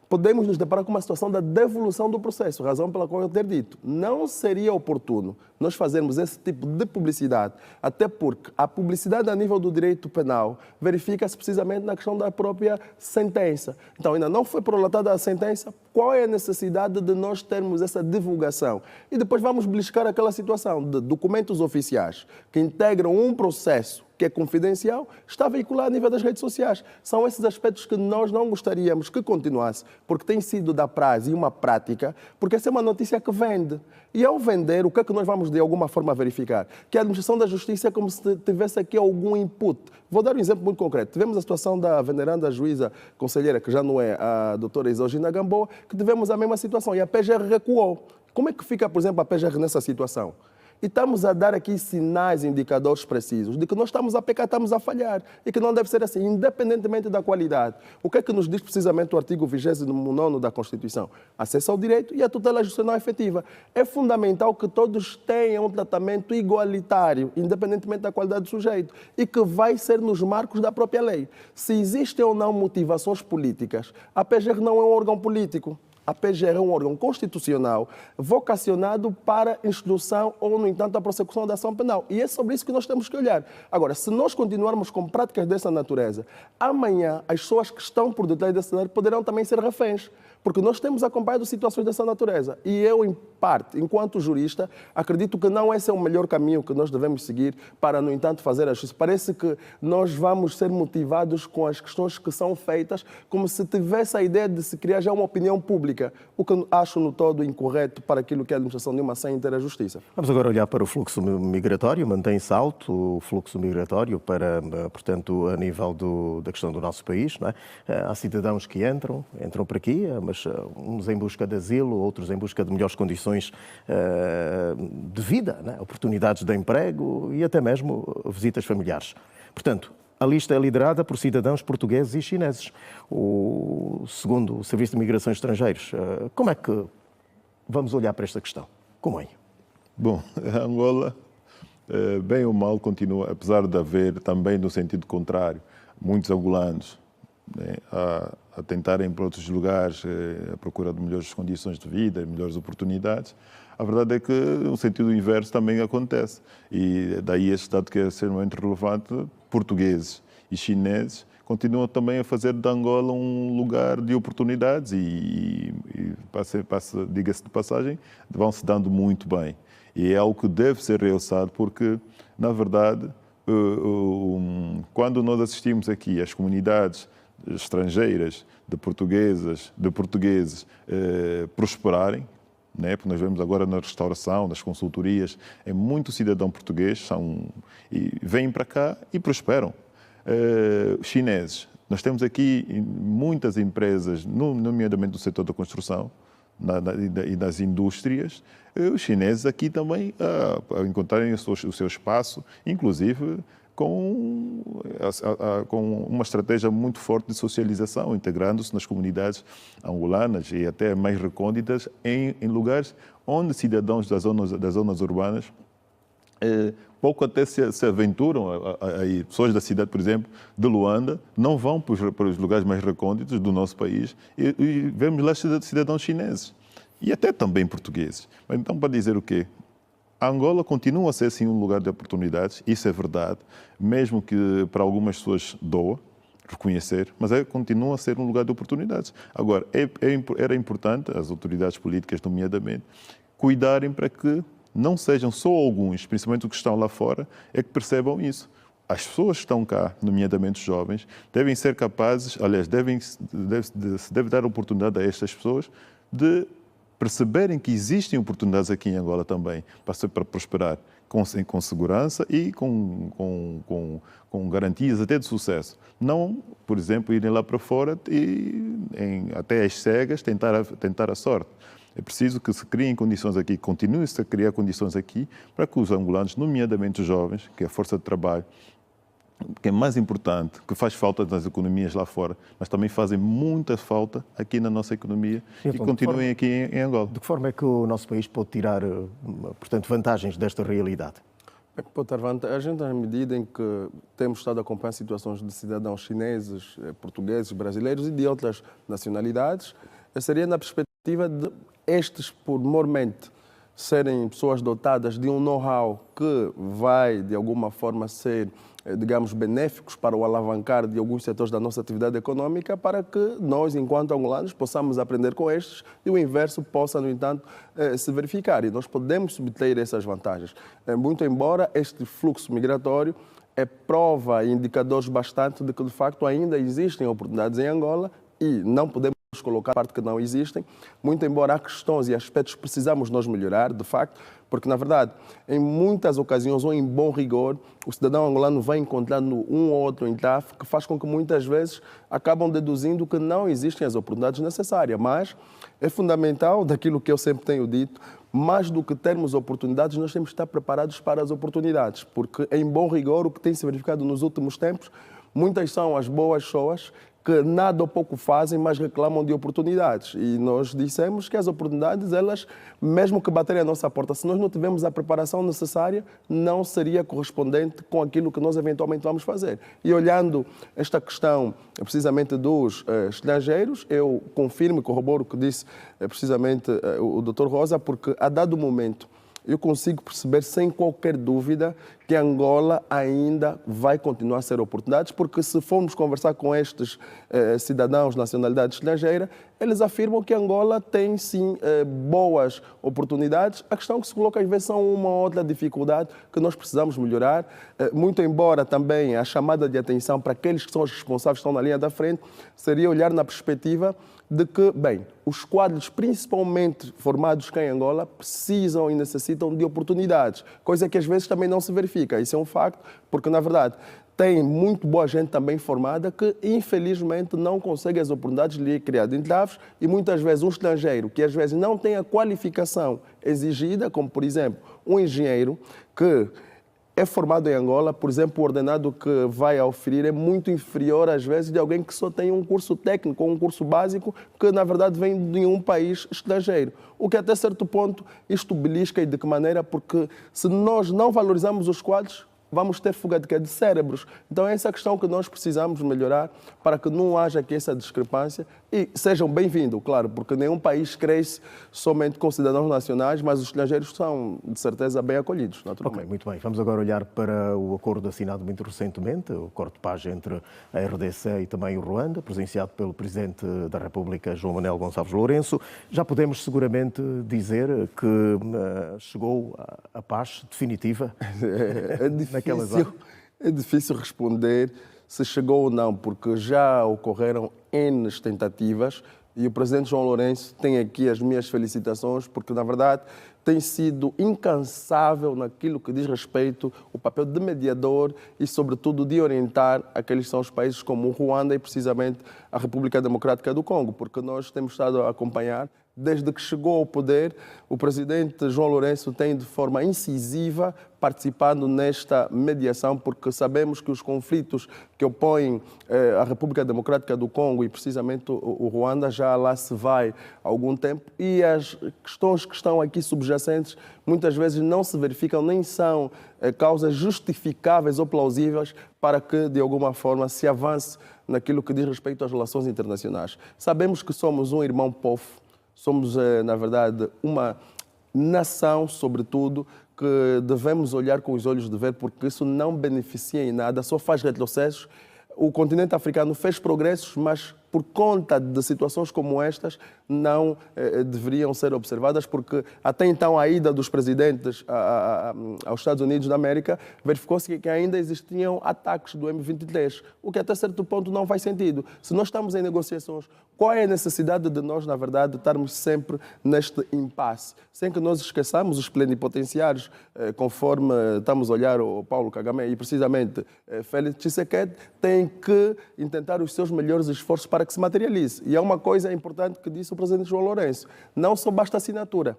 Podemos nos deparar com uma situação da devolução do processo, razão pela qual eu ter dito. Não seria oportuno nós fazermos esse tipo de publicidade, até porque a publicidade a nível do direito penal verifica-se precisamente na questão da própria sentença. Então, ainda não foi prolatada a sentença, qual é a necessidade de nós termos essa divulgação? E depois vamos beliscar aquela situação de documentos oficiais que integram um processo que é confidencial, está veiculado a nível das redes sociais. São esses aspectos que nós não gostaríamos que continuasse, porque tem sido da praxe e uma prática, porque essa é uma notícia que vende. E ao vender, o que é que nós vamos de alguma forma verificar? Que a administração da justiça é como se tivesse aqui algum input. Vou dar um exemplo muito concreto. Tivemos a situação da veneranda juíza conselheira, que já não é a doutora Exogina Gamboa, que tivemos a mesma situação e a PGR recuou. Como é que fica, por exemplo, a PGR nessa situação? E estamos a dar aqui sinais, indicadores precisos de que nós estamos a pecar, estamos a falhar e que não deve ser assim, independentemente da qualidade. O que é que nos diz precisamente o artigo 29º da Constituição? Acesso ao direito e a tutela jurisdicional efetiva. É fundamental que todos tenham um tratamento igualitário, independentemente da qualidade do sujeito, e que vai ser nos marcos da própria lei. Se existem ou não motivações políticas, a PGR não é um órgão político. A PGR é um órgão constitucional vocacionado para instrução ou, no entanto, a prossecução da ação penal. E é sobre isso que nós temos que olhar. Agora, se nós continuarmos com práticas dessa natureza, amanhã as pessoas que estão por detrás desse cenário poderão também ser reféns. Porque nós temos acompanhado situações dessa natureza. E eu, em parte, enquanto jurista, acredito que não esse é o melhor caminho que nós devemos seguir para, no entanto, fazer a justiça. Parece que nós vamos ser motivados com as questões que são feitas como se tivesse a ideia de se criar já uma opinião pública, o que acho no todo incorreto para aquilo que é a administração de uma sem inteira justiça. Vamos agora olhar para o fluxo migratório. Mantém-se alto o fluxo migratório para, portanto, a nível da questão do nosso país, não é? Há cidadãos que entram por aqui, mas uns em busca de asilo, outros em busca de melhores condições de vida, né? Oportunidades de emprego e até mesmo visitas familiares. Portanto, a lista é liderada por cidadãos portugueses e chineses. Segundo o Serviço de Migração e Estrangeiros, como é que vamos olhar para esta questão? Como é? Bom, a Angola, bem ou mal, continua, apesar de haver também no sentido contrário, muitos angolanos, né, a tentarem para outros lugares à procura de melhores condições de vida, melhores oportunidades. A verdade é que o sentido inverso também acontece. E daí este dado que é extremamente relevante, portugueses e chineses continuam também a fazer de Angola um lugar de oportunidades e diga-se de passagem, vão se dando muito bem. E é algo que deve ser realçado porque, na verdade, quando nós assistimos aqui às comunidades estrangeiras de portugueses prosperarem, né? Porque nós vemos agora na restauração, nas consultorias, é muito cidadão português, e vêm para cá e prosperam. Chineses, nós temos aqui muitas empresas, nomeadamente do setor da construção e das indústrias, os chineses aqui também a encontrarem o seu espaço, inclusive com uma estratégia muito forte de socialização, integrando-se nas comunidades angolanas e até mais recônditas, em lugares onde cidadãos das zonas urbanas pouco até se aventuram a ir. Pessoas da cidade, por exemplo, de Luanda, não vão para os lugares mais recônditos do nosso país e vemos lá cidadãos chineses e até também portugueses. Mas então, para dizer o quê? A Angola continua a ser, sim, um lugar de oportunidades, isso é verdade, mesmo que para algumas pessoas doa reconhecer, mas continua a ser um lugar de oportunidades. Agora, era importante, as autoridades políticas, nomeadamente, cuidarem para que não sejam só alguns, principalmente os que estão lá fora, é que percebam isso. As pessoas que estão cá, nomeadamente os jovens, devem ser capazes, aliás, se deve dar oportunidade a estas pessoas de perceberem que existem oportunidades aqui em Angola também para prosperar com segurança e com garantias até de sucesso. Não, por exemplo, irem lá para fora e até às cegas tentar a sorte. É preciso que se criem condições aqui, continue-se a criar condições aqui para que os angolanos, nomeadamente os jovens, que é a força de trabalho, que é mais importante, que faz falta nas economias lá fora, mas também fazem muita falta aqui na nossa economia e continuem aqui em Angola. De que forma é que o nosso país pode tirar, portanto, vantagens desta realidade? Pode ter vantagem na medida em que temos estado a acompanhar situações de cidadãos chineses, portugueses, brasileiros e de outras nacionalidades. Seria na perspectiva de estes, por mormente, serem pessoas dotadas de um know-how que vai, de alguma forma, ser, digamos, benéficos para o alavancar de alguns setores da nossa atividade econômica, para que nós, enquanto angolanos, possamos aprender com estes e o inverso possa, no entanto, se verificar. E nós podemos subtrair essas vantagens. Muito embora este fluxo migratório é prova e indicadores bastante de que, de facto, ainda existem oportunidades em Angola e não podemos colocar a parte que não existem, muito embora há questões e aspectos que precisamos nós melhorar, de facto, porque, na verdade, em muitas ocasiões, ou em bom rigor, o cidadão angolano vai encontrando um ou outro entrave que faz com que muitas vezes acabam deduzindo que não existem as oportunidades necessárias. Mas é fundamental, daquilo que eu sempre tenho dito, mais do que termos oportunidades, nós temos que estar preparados para as oportunidades, porque, em bom rigor, o que tem se verificado nos últimos tempos, muitas são as boas pessoas que nada ou pouco fazem, mas reclamam de oportunidades. E nós dissemos que as oportunidades, elas, mesmo que baterem a nossa porta, se nós não tivermos a preparação necessária, não seria correspondente com aquilo que nós eventualmente vamos fazer. E olhando esta questão precisamente dos estrangeiros, eu confirmo e corroboro o que disse precisamente o Dr. Rosa, porque a dado momento eu consigo perceber sem qualquer dúvida que Angola ainda vai continuar a ser oportunidades, porque se formos conversar com estes cidadãos de nacionalidade estrangeira, eles afirmam que Angola tem sim boas oportunidades. A questão que se coloca às vezes são uma ou outra dificuldade que nós precisamos melhorar, muito embora também a chamada de atenção para aqueles que são os responsáveis que estão na linha da frente seria olhar na perspectiva de que, bem, os quadros principalmente formados cá em Angola precisam e necessitam de oportunidades, coisa que às vezes também não se verifica. Isso é um facto, porque na verdade tem muito boa gente também formada que infelizmente não consegue as oportunidades de lhe criar entraves e muitas vezes um estrangeiro que às vezes não tem a qualificação exigida, como por exemplo um engenheiro que é formado em Angola, por exemplo, o ordenado que vai oferir é muito inferior, às vezes, de alguém que só tem um curso técnico ou um curso básico que, na verdade, vem de um país estrangeiro. O que, até certo ponto, isto belisca e de que maneira? Porque se nós não valorizamos os quadros, vamos ter fuga de cérebros. Então, é essa questão que nós precisamos melhorar para que não haja aqui essa discrepância. E sejam bem-vindos, claro, porque nenhum país cresce somente com cidadãos nacionais, mas os estrangeiros são, de certeza, bem acolhidos, naturalmente. Ok, muito bem. Vamos agora olhar para o acordo assinado muito recentemente, o acordo de paz entre a RDC e também o Ruanda, presenciado pelo Presidente da República, João Manuel Gonçalves Lourenço. Já podemos seguramente dizer que chegou a paz definitiva naquela zona? É difícil responder se chegou ou não, porque já ocorreram N tentativas e o Presidente João Lourenço tem aqui as minhas felicitações, porque, na verdade, tem sido incansável naquilo que diz respeito ao papel de mediador e, sobretudo, de orientar aqueles que são os países como o Ruanda e, precisamente, a República Democrática do Congo, porque nós temos estado a acompanhar. Desde que chegou ao poder, o presidente João Lourenço tem de forma incisiva participado nesta mediação, porque sabemos que os conflitos que opõem a República Democrática do Congo e precisamente o Ruanda já lá se vai há algum tempo e as questões que estão aqui subjacentes muitas vezes não se verificam nem são causas justificáveis ou plausíveis para que de alguma forma se avance naquilo que diz respeito às relações internacionais. Sabemos que somos um irmão povo. Somos, na verdade, uma nação, sobretudo, que devemos olhar com os olhos de ver, porque isso não beneficia em nada, só faz retrocessos. O continente africano fez progressos, mas por conta de situações como estas, não deveriam ser observadas, porque até então a ida dos presidentes aos Estados Unidos da América verificou-se que ainda existiam ataques do M23, o que até certo ponto não faz sentido. Se nós estamos em negociações, qual é a necessidade de nós, na verdade, estarmos sempre neste impasse? Sem que nós esqueçamos os plenipotenciários, conforme estamos a olhar o Paulo Kagame e precisamente Félix Tshisekedi, têm que intentar os seus melhores esforços para que se materialize. E é uma coisa importante que disse o presidente João Lourenço. Não só basta a assinatura,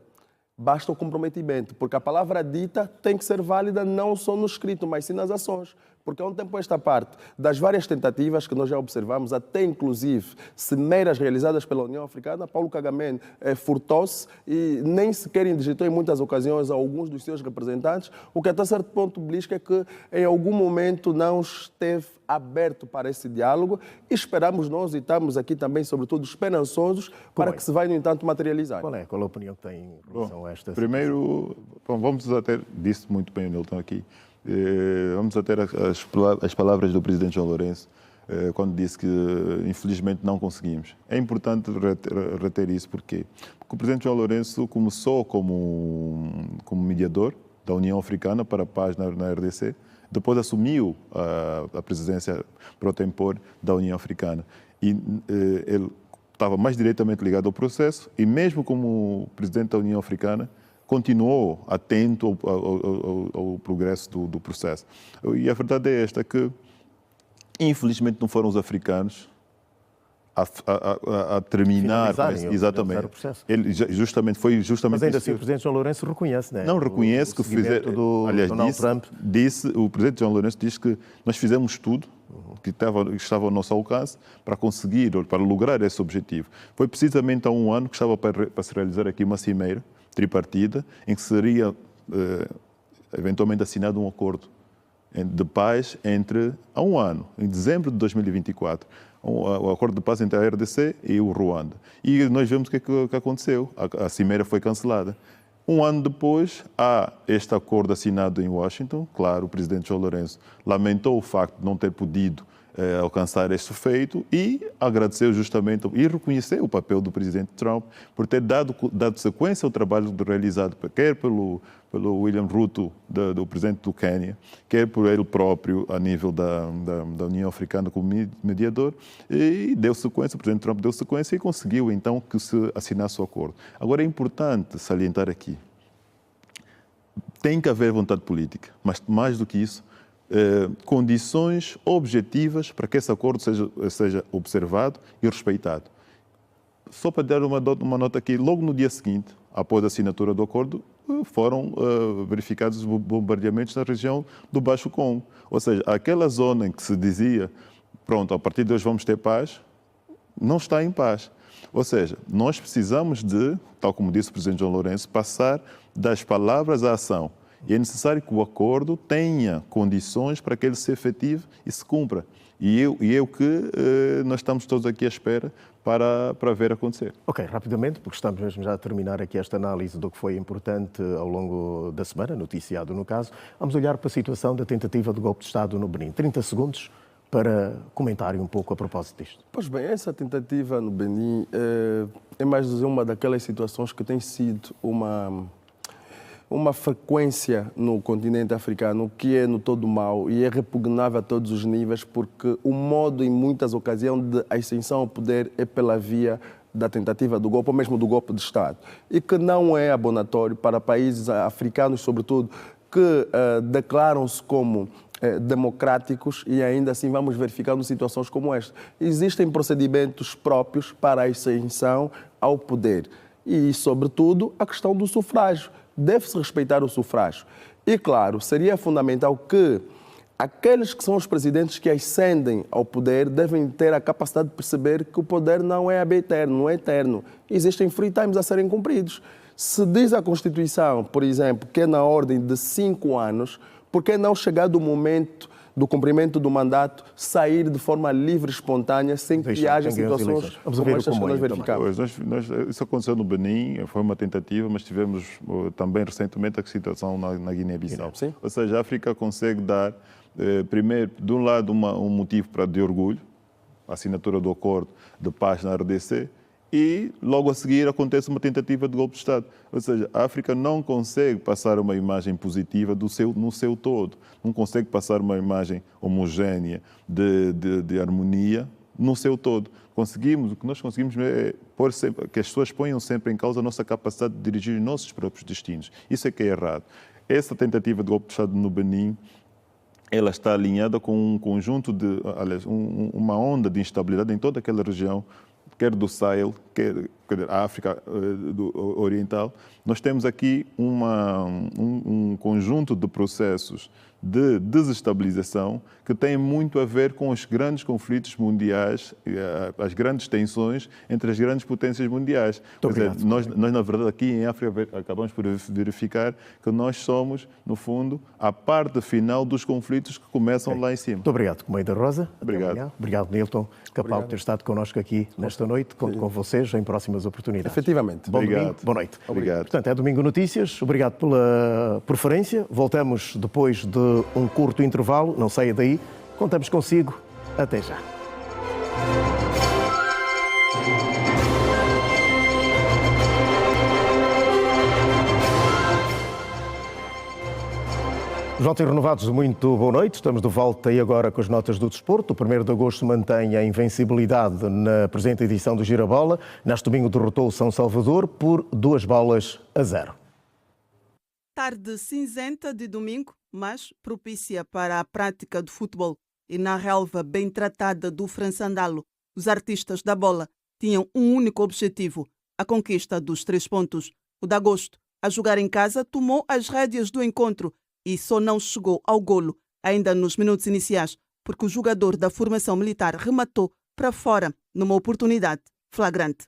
basta o comprometimento, porque a palavra dita tem que ser válida não só no escrito, mas sim nas ações. Porque há um tempo esta parte das várias tentativas que nós já observamos, até inclusive cimeras realizadas pela União Africana, Paulo Kagame furtou-se e nem sequer indigitou em muitas ocasiões a alguns dos seus representantes, o que até certo ponto belisca é que em algum momento não esteve aberto para esse diálogo e esperamos nós, e estamos aqui também, sobretudo, esperançosos para que se vai, no entanto, materializar. Qual é a opinião que tem em relação a esta situação? Primeiro, vamos até, disse muito bem o Nilton aqui, vamos a ter as palavras do presidente João Lourenço, quando disse que infelizmente não conseguimos. É importante reter isso, porque o presidente João Lourenço começou como mediador da União Africana para a paz na RDC, depois assumiu a presidência pro tempore da União Africana. E ele estava mais diretamente ligado ao processo e mesmo como presidente da União Africana, continuou atento ao progresso do processo. E a verdade é esta, que infelizmente não foram os africanos a terminar exatamente. Mas ainda assim o presidente João Lourenço reconhece, não é? Não reconhece que fizeram. Aliás, o presidente João Lourenço disse que nós fizemos tudo que estava ao nosso alcance para conseguir, ou para lograr esse objetivo. Foi precisamente há um ano que estava para se realizar aqui uma cimeira tripartida, em que seria eventualmente assinado um acordo de paz há um ano, em dezembro de 2024, o acordo de paz entre a RDC e o Ruanda. E nós vemos o que aconteceu. A cimeira foi cancelada. Um ano depois, há este acordo assinado em Washington. Claro, o presidente João Lourenço lamentou o facto de não ter podido alcançar este feito e agradeceu justamente e reconheceu o papel do presidente Trump por ter dado sequência ao trabalho realizado quer pelo William Ruto, do presidente do Quênia, quer por ele próprio a nível da União Africana como mediador, e o presidente Trump deu sequência e conseguiu então que se assinasse o acordo. Agora é importante salientar aqui, tem que haver vontade política, mas mais do que isso, condições objetivas para que esse acordo seja observado e respeitado. Só para dar uma nota aqui, logo no dia seguinte, após a assinatura do acordo, foram verificados bombardeamentos na região do Baixo Congo. Ou seja, aquela zona em que se dizia, pronto, a partir de hoje vamos ter paz, não está em paz. Ou seja, nós precisamos de, tal como disse o presidente João Lourenço, passar das palavras à ação. E é necessário que o acordo tenha condições para que ele se efetive e se cumpra. E é o que nós estamos todos aqui à espera para ver acontecer. Ok, rapidamente, porque estamos mesmo já a terminar aqui esta análise do que foi importante ao longo da semana, noticiado no caso. Vamos olhar para a situação da tentativa de golpe de Estado no Benin. 30 segundos para comentarem um pouco a propósito disto. Pois bem, essa tentativa no Benin é mais uma daquelas situações que tem sido uma frequência no continente africano que é no todo mau e é repugnável a todos os níveis, porque o modo, em muitas ocasiões, de ascensão ao poder é pela via da tentativa do golpe, ou mesmo do golpe de Estado, e que não é abonatório para países africanos, sobretudo, que declaram-se como democráticos, e ainda assim vamos verificando situações como esta. Existem procedimentos próprios para a ascensão ao poder e, sobretudo, a questão do sufrágio. Deve-se respeitar o sufrágio. E, claro, seria fundamental que aqueles que são os presidentes que ascendem ao poder devem ter a capacidade de perceber que o poder não é eterno, não é eterno. Existem free times a serem cumpridos. Se diz a Constituição, por exemplo, que é na ordem de 5 anos, por que não, chegado o momento do cumprimento do mandato, sair de forma livre e espontânea, sem que haja situações como estas que nós verificamos? Isso aconteceu no Benin, foi uma tentativa, mas tivemos também recentemente a situação na Guiné-Bissau. Ou seja, a África consegue dar, primeiro, de um lado, um motivo de orgulho, a assinatura do acordo de paz na RDC, e logo a seguir acontece uma tentativa de golpe de Estado. Ou seja, a África não consegue passar uma imagem positiva no seu todo, não consegue passar uma imagem homogénea de harmonia no seu todo. O que nós conseguimos é que as pessoas ponham sempre em causa a nossa capacidade de dirigir os nossos próprios destinos. Isso é que é errado. Essa tentativa de golpe de Estado no Benin, ela está alinhada com um conjunto uma onda de instabilidade em toda aquela região, quer do Sahel, quer a África Oriental. Nós temos aqui um conjunto de processos de desestabilização que tem muito a ver com os grandes conflitos mundiais, as grandes tensões entre as grandes potências mundiais. Quer dizer, nós, na verdade, aqui em África, acabamos por verificar que nós somos, no fundo, a parte final dos conflitos que começam lá em cima. Muito obrigado, Comeida Rosa. Obrigado. Obrigado, Nilton Capal, por ter estado connosco aqui nesta noite. Conto com vocês em próximas oportunidades. Efetivamente. Bom domingo, boa noite. Obrigado. Portanto, é Domingo Notícias. Obrigado pela preferência. Voltamos depois de um curto intervalo. Não saia daí. Contamos consigo. Até já. Votos renovados, muito boa noite. Estamos de volta e agora com as notas do desporto. O 1º de agosto mantém a invencibilidade na presente edição do Girabola. Neste domingo derrotou o São Salvador por 2-0. Tarde cinzenta de domingo, mas propícia para a prática do futebol. E na relva bem tratada do Françandalo, os artistas da bola tinham um único objetivo, a conquista dos 3 pontos. O de agosto, a jogar em casa, tomou as rédeas do encontro e só não chegou ao golo ainda nos minutos iniciais, porque o jogador da formação militar rematou para fora numa oportunidade flagrante.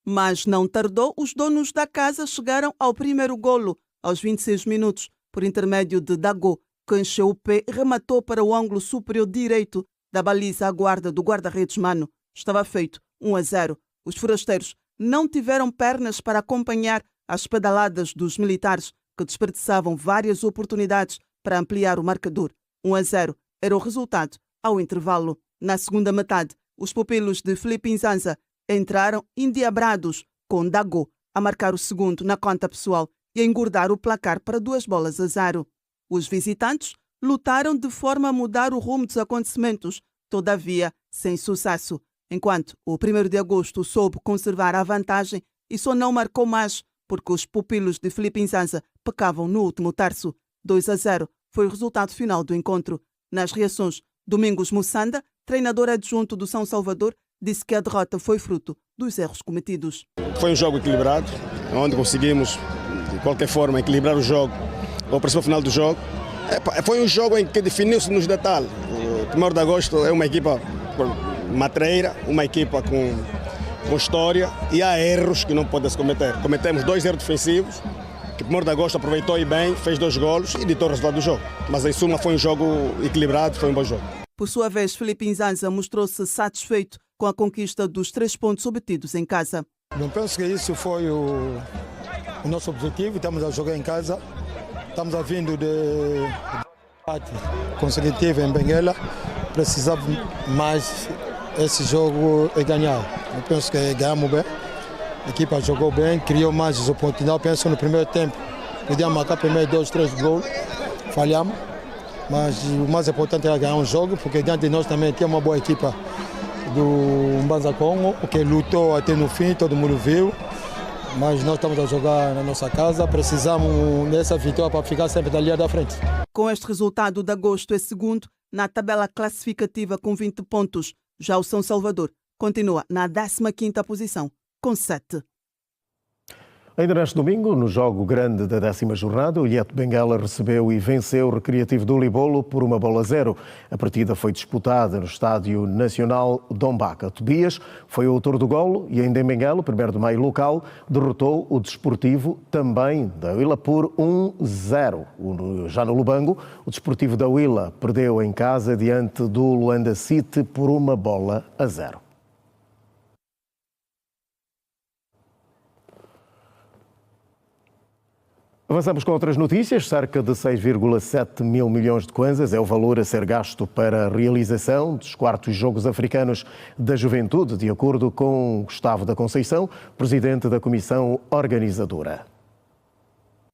Mas não tardou, os donos da casa chegaram ao primeiro golo aos 26 minutos, por intermédio de Dagô, que encheu o pé e rematou para o ângulo superior direito da baliza à guarda do guarda-redes Mano. Estava feito 1-0. Os forasteiros não tiveram pernas para acompanhar as pedaladas dos militares, que desperdiçavam várias oportunidades para ampliar o marcador. 1-0 era o resultado ao intervalo. Na segunda metade, os pupilos de Filipe Nzanza entraram endiabrados, com Dagô a marcar o segundo na conta pessoal e a engordar o placar para 2-0. Os visitantes lutaram de forma a mudar o rumo dos acontecimentos, todavia sem sucesso, enquanto o 1º de agosto soube conservar a vantagem e só não marcou mais porque os pupilos de Filipe Nzanza pecavam no último terço. 2-0 foi o resultado final do encontro. Nas reações, Domingos Mussanda, treinador adjunto do São Salvador, disse que a derrota foi fruto dos erros cometidos. Foi um jogo equilibrado, onde conseguimos, de qualquer forma, equilibrar o jogo ao próximo final do jogo. Foi um jogo em que definiu-se nos detalhes. O 1º de agosto é uma equipa matreira, uma equipa com história, e há erros que não podem se cometer. Cometemos 2 erros defensivos, que o 1º de agosto aproveitou e bem, fez 2 golos e ditou o resultado do jogo. Mas em suma foi um jogo equilibrado, foi um bom jogo. Por sua vez, Filipe Nzanza mostrou-se satisfeito com a conquista dos 3 pontos obtidos em casa. Não penso que isso foi o nosso objetivo. Estamos a jogar em casa, estamos a vindo de empate consecutivo em Benguela. Precisamos mais esse jogo e ganhar. Eu penso que ganhamos bem. A equipa jogou bem, criou mais oportunidades. Penso que no primeiro tempo podíamos marcar primeiro 2, 3 gols. Falhamos. Mas o mais importante era ganhar um jogo, porque diante de nós também tinha uma boa equipa do Mbanza Congo, que lutou até no fim, todo mundo viu. Mas nós estamos a jogar na nossa casa, precisamos dessa vitória para ficar sempre da linha da frente. Com este resultado, o de agosto é segundo na tabela classificativa com 20 pontos. Já o São Salvador continua na 15ª posição, com 7. Ainda neste domingo, no jogo grande da 10ª jornada, o Ilhéu de Benguela recebeu e venceu o Recreativo do Libolo por 1-0. A partida foi disputada no Estádio Nacional Dom Baca. Tobias foi o autor do golo e ainda em Benguela, o 1º de maio local, derrotou o Desportivo também da Huila por 1-0. Já no Lubango, o Desportivo da Huila perdeu em casa diante do Luanda City por 1-0. Avançamos com outras notícias. Cerca de 6,7 mil milhões de kwanzas é o valor a ser gasto para a realização dos 4º Jogos Africanos da Juventude, de acordo com Gustavo da Conceição, presidente da comissão organizadora.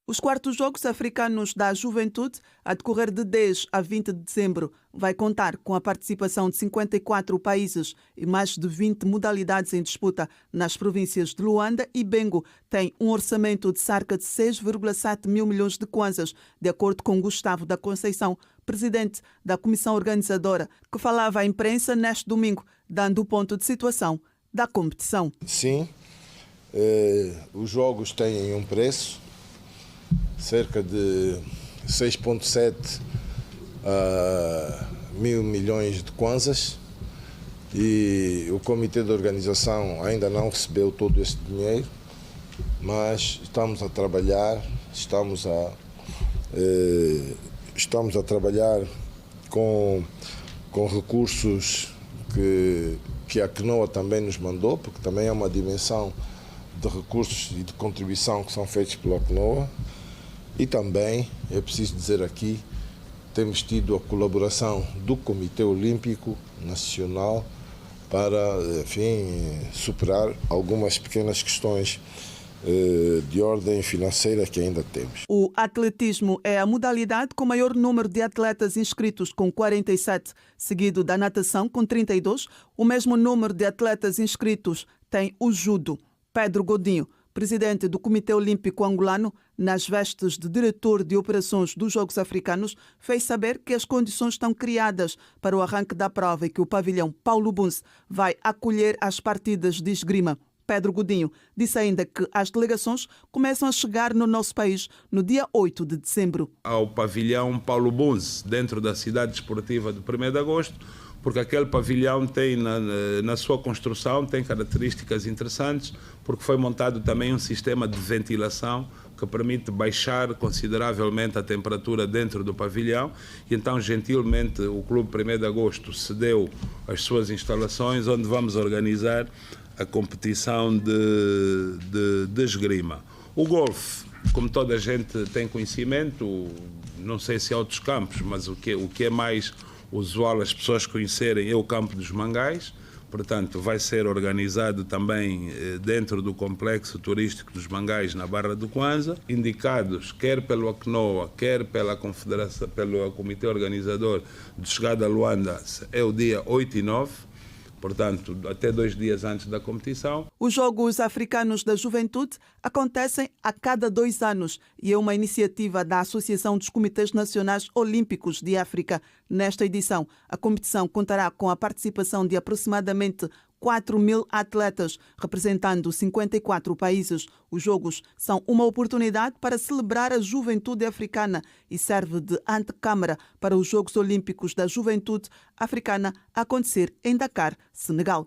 Os 4º Jogos Africanos da Juventude, a decorrer de 10 a 20 de dezembro, vai contar com a participação de 54 países e mais de 20 modalidades em disputa nas províncias de Luanda e Bengo. Tem um orçamento de cerca de 6,7 mil milhões de kwanzas, de acordo com Gustavo da Conceição, presidente da comissão organizadora, que falava à imprensa neste domingo, dando o ponto de situação da competição. Sim, os jogos têm um preço, cerca de 6,7 mil milhões de kwanzas, e o comitê de organização ainda não recebeu todo esse dinheiro, mas estamos a trabalhar, estamos a trabalhar com recursos que a CNOA também nos mandou, porque também é uma dimensão de recursos e de contribuição que são feitos pela CNOA. E também, é preciso dizer aqui, temos tido a colaboração do Comitê Olímpico Nacional para, enfim, superar algumas pequenas questões de ordem financeira que ainda temos. O atletismo é a modalidade com maior número de atletas inscritos, com 47, seguido da natação, com 32. O mesmo número de atletas inscritos tem o judo. Pedro Godinho, presidente do Comitê Olímpico Angolano, nas vestes de diretor de operações dos Jogos Africanos, fez saber que as condições estão criadas para o arranque da prova e que o pavilhão Paulo Bunse vai acolher as partidas de esgrima. Pedro Godinho disse ainda que as delegações começam a chegar no nosso país no dia 8 de dezembro. Ao pavilhão Paulo Bunse, dentro da cidade desportiva de 1º de agosto, porque aquele pavilhão tem na sua construção tem características interessantes, porque foi montado também um sistema de ventilação que permite baixar consideravelmente a temperatura dentro do pavilhão, e então gentilmente o Clube 1º de Agosto cedeu as suas instalações, onde vamos organizar a competição de esgrima. O golfe, como toda a gente tem conhecimento, não sei se há outros campos, mas o que é mais usual as pessoas conhecerem é o campo dos Mangais. Portanto, vai ser organizado também dentro do complexo turístico dos Mangais, na Barra do Kwanza, indicados quer pelo ACNOA, quer pela Confederação, pelo Comitê Organizador de Chegada a Luanda, é o dia 8 e 9. Portanto, até 2 dias antes da competição. Os Jogos Africanos da Juventude acontecem a cada 2 anos e é uma iniciativa da Associação dos Comitês Nacionais Olímpicos de África. Nesta edição, a competição contará com a participação de aproximadamente 4.000 atletas, representando 54 países. Os Jogos são uma oportunidade para celebrar a juventude africana e serve de antecâmara para os Jogos Olímpicos da Juventude Africana a acontecer em Dakar, Senegal.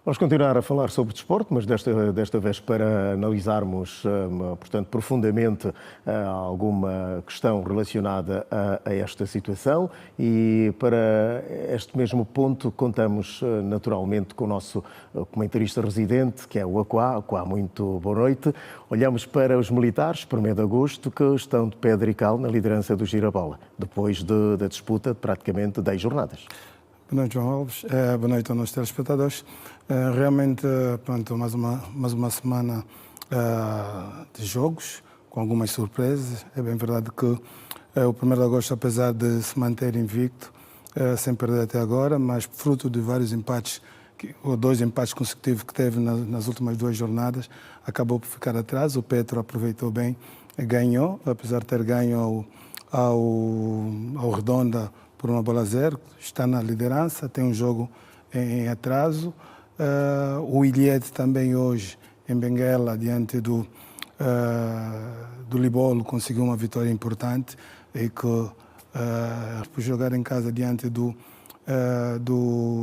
Vamos continuar a falar sobre desporto, mas desta vez para analisarmos, portanto, profundamente alguma questão relacionada a esta situação, e para este mesmo ponto contamos naturalmente com o nosso comentarista residente, que é o Aquá. Aquá, muito boa noite. Olhamos para os militares, 1º de agosto, que estão de pedra e cal na liderança do Girabola, depois da disputa de praticamente 10 jornadas. Boa noite, João Alves. Boa noite aos nossos telespectadores. Realmente, pronto, mais uma semana de jogos, com algumas surpresas. É bem verdade que o 1º de agosto, apesar de se manter invicto, sem perder até agora, mas fruto de vários empates, ou 2 empates consecutivos que teve nas últimas 2 jornadas, acabou por ficar atrás. O Petro aproveitou bem, ganhou, apesar de ter ganho ao Redonda por 1-0, está na liderança, tem um jogo em atraso. O Ilhéde também hoje, em Benguela, diante do Libolo, conseguiu uma vitória importante, e que por jogar em casa diante do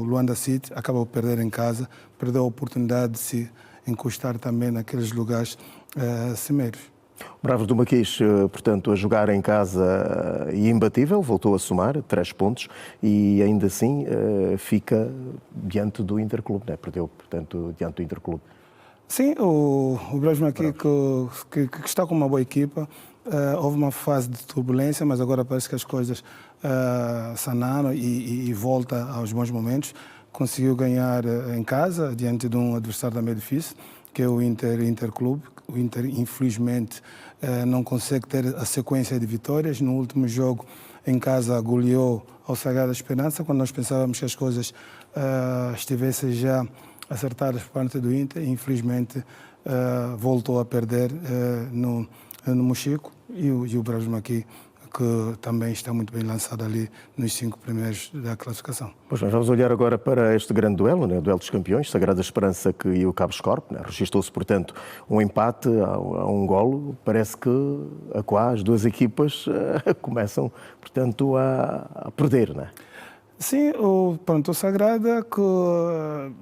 Luanda City, acabou por perder em casa, perdeu a oportunidade de se encostar também naqueles lugares cimeiros. Bravos do Maquis, portanto, a jogar em casa e imbatível, voltou a somar 3 pontos e ainda assim fica diante do Interclube, né? Perdeu, portanto, diante do Interclube. Sim, o Bravos do Maquis que está com uma boa equipa. Houve uma fase de turbulência, mas agora parece que as coisas sanaram e volta aos bons momentos. Conseguiu ganhar em casa, diante de um adversário também difícil, que é o Interclube. O Inter, infelizmente, não consegue ter a sequência de vitórias. No último jogo, em casa, goleou ao Sagrada Esperança, quando nós pensávamos que as coisas estivessem já acertadas por parte do Inter. Infelizmente, voltou a perder no Mochico, e o Bravos do Maquis, que também está muito bem lançado ali nos 5 primeiros da classificação. Pois bem, vamos olhar agora para este grande duelo, né? O duelo dos campeões, Sagrada Esperança e o Cabo Escorp, né? Registou-se, portanto, um empate a um golo. Parece que as 2 equipas começam, portanto, a perder, não é? Sim, o Sagrada, que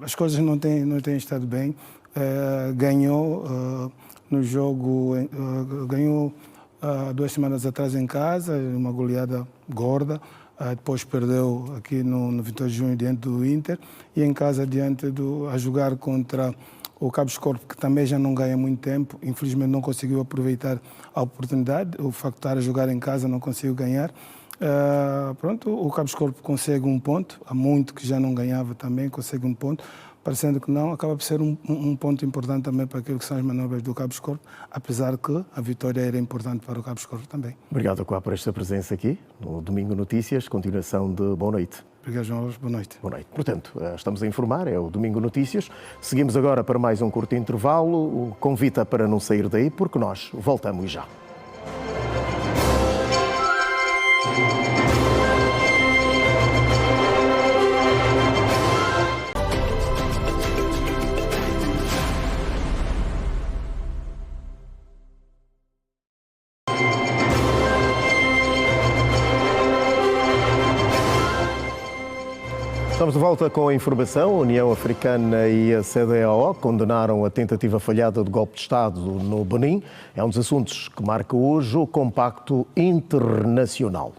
as coisas não têm estado bem, ganhou no jogo, ganhou 2 semanas atrás em casa, uma goleada gorda. Depois perdeu aqui no 28 de junho diante do Inter, e em casa a jogar contra o Cabo Escorp, que também já não ganha muito tempo. Infelizmente não conseguiu aproveitar a oportunidade. O facto de estar a jogar em casa, não conseguiu ganhar. O Cabo Escorp consegue 1 ponto, há muito que já não ganhava também, consegue 1 ponto. parecendo que não, acaba por ser um ponto importante também para aquilo que são as manobras do Cabo Escorpo, apesar que a vitória era importante para o Cabo Escorpo também. Obrigado, Quá, por esta presença aqui no Domingo Notícias. Continuação de boa noite. Obrigado, João Alves. Boa noite. Boa noite. Portanto, estamos a informar, é o Domingo Notícias. Seguimos agora para mais um curto intervalo. Convita para não sair daí, porque nós voltamos já. Estamos de volta com a informação. A União Africana e a CEDEAO condenaram a tentativa falhada de golpe de Estado no Benin. É um dos assuntos que marca hoje o Compacto Internacional.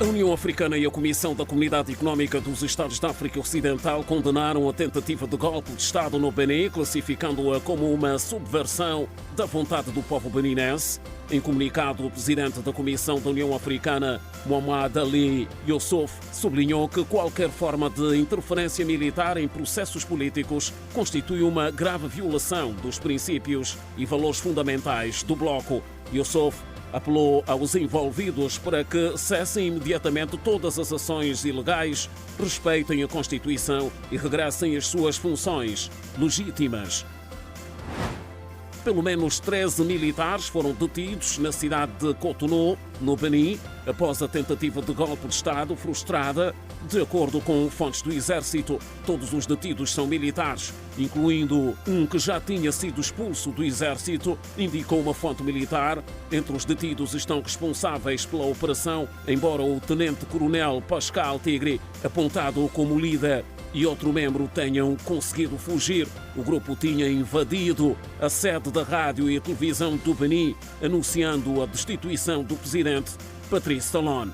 A União Africana e a Comissão da Comunidade Económica dos Estados da África Ocidental condenaram a tentativa de golpe de Estado no Benin, classificando-a como uma subversão da vontade do povo beninense. Em comunicado, o presidente da Comissão da União Africana, Mohamed Ali Youssouf, sublinhou que qualquer forma de interferência militar em processos políticos constitui uma grave violação dos princípios e valores fundamentais do bloco. Youssouf apelou aos envolvidos para que cessem imediatamente todas as ações ilegais, respeitem a Constituição e regressem às suas funções legítimas. Pelo menos 13 militares foram detidos na cidade de Cotonou, no Benin, após a tentativa de golpe de Estado frustrada. De acordo com fontes do Exército, todos os detidos são militares, incluindo um que já tinha sido expulso do Exército, indicou uma fonte militar. Entre os detidos estão responsáveis pela operação, embora o tenente-coronel Pascal Tigre, apontado como líder, e outro membro tenham conseguido fugir. O grupo tinha invadido a sede da rádio e a televisão do Benin, anunciando a destituição do presidente Patrice Talon.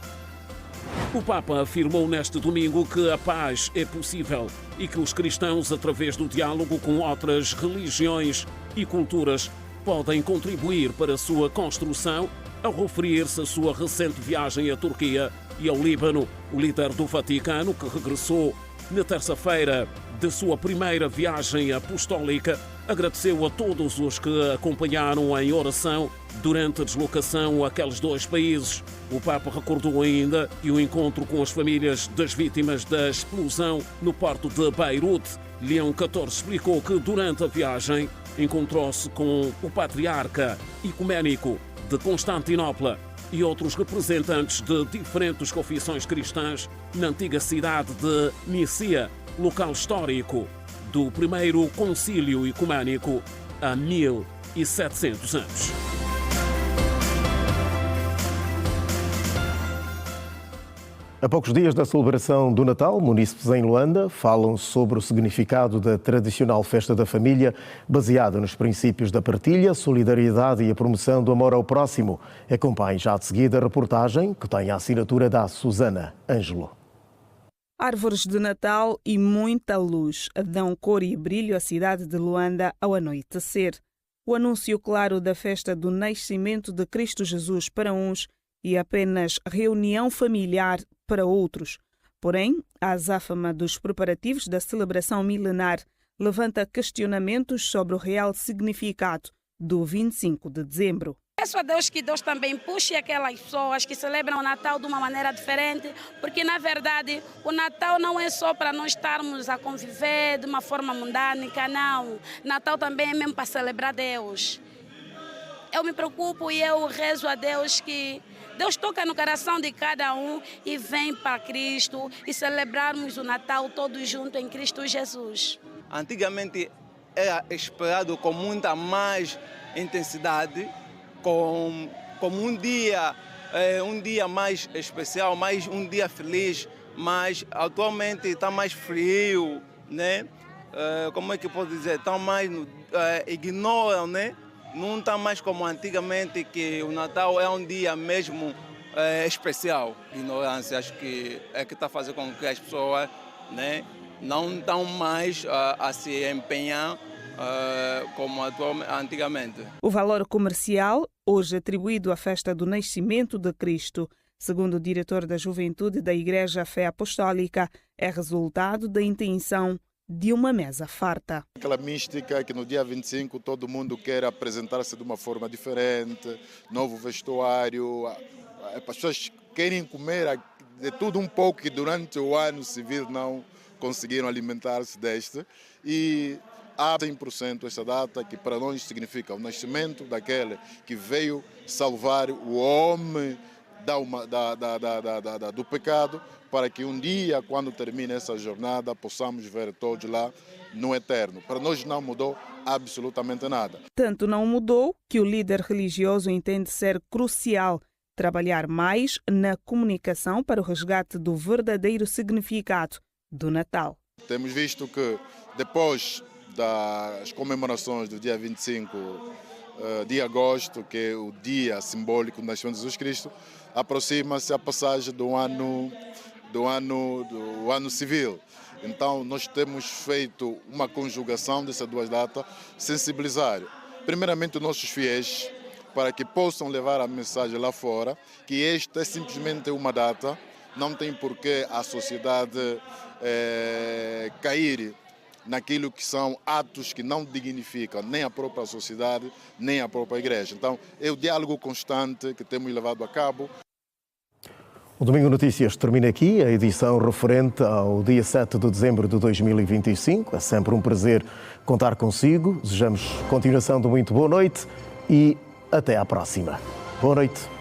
O Papa afirmou neste domingo que a paz é possível e que os cristãos, através do diálogo com outras religiões e culturas, podem contribuir para a sua construção. Ao referir-se à sua recente viagem à Turquia e ao Líbano, o líder do Vaticano, que regressou na terça-feira de sua primeira viagem apostólica, agradeceu a todos os que acompanharam em oração durante a deslocação àqueles dois países. O Papa recordou ainda que o encontro com as famílias das vítimas da explosão no porto de Beirute. Leão XIV explicou que durante a viagem encontrou-se com o patriarca ecuménico de Constantinopla e outros representantes de diferentes confissões cristãs na antiga cidade de Nicea, local histórico do primeiro concílio ecumênico há 1700 anos. A poucos dias da celebração do Natal, munícipes em Luanda falam sobre o significado da tradicional festa da família, baseada nos princípios da partilha, solidariedade e a promoção do amor ao próximo. Acompanhe já de seguida a reportagem que tem a assinatura da Susana Ângelo. Árvores de Natal e muita luz dão cor e brilho à cidade de Luanda ao anoitecer. O anúncio claro da festa do nascimento de Cristo Jesus para uns e apenas reunião familiar para outros. Porém, a azáfama dos preparativos da celebração milenar levanta questionamentos sobre o real significado do 25 de dezembro. Peço a Deus que Deus também puxe aquelas pessoas que celebram o Natal de uma maneira diferente, porque, na verdade, o Natal não é só para nós estarmos a conviver de uma forma mundânica, não. Natal também é mesmo para celebrar Deus. Eu me preocupo e eu rezo a Deus que Deus toca no coração de cada um e vem para Cristo e celebrarmos o Natal todos juntos em Cristo Jesus. Antigamente era esperado com muita mais intensidade, como um dia mais especial, mais um dia feliz, mas atualmente está mais frio, né? Como é que pode dizer? Está mais ignoram, né? Não está mais como antigamente, que o Natal é um dia mesmo especial. Ignorância, acho que é que está fazendo com que as pessoas, né, não estão mais a se empenhar como antigamente. O valor comercial, hoje atribuído à festa do nascimento de Cristo, segundo o diretor da Juventude da Igreja Fé Apostólica, é resultado da intenção de uma mesa farta. Aquela mística que no dia 25 todo mundo quer apresentar-se de uma forma diferente, novo vestuário, as pessoas querem comer de tudo um pouco que durante o ano civil não conseguiram alimentar-se deste. E há 100% esta data que para nós significa o nascimento daquele que veio salvar o homem do pecado, para que um dia, quando termine essa jornada, possamos ver todos lá no eterno. Para nós não mudou absolutamente nada. Tanto não mudou que o líder religioso entende ser crucial trabalhar mais na comunicação para o resgate do verdadeiro significado do Natal. Temos visto que depois das comemorações do dia 25 de agosto, que é o dia simbólico do nascimento de Jesus Cristo, aproxima-se a passagem do ano civil. Então nós temos feito uma conjugação dessas duas datas, sensibilizar primeiramente os nossos fiéis para que possam levar a mensagem lá fora, que esta é simplesmente uma data, não tem por que a sociedade cair naquilo que são atos que não dignificam nem a própria sociedade, nem a própria igreja. Então, é o diálogo constante que temos levado a cabo. O Domingo Notícias termina aqui, a edição referente ao dia 7 de dezembro de 2025. É sempre um prazer contar consigo. Desejamos continuação de muito boa noite e até à próxima. Boa noite.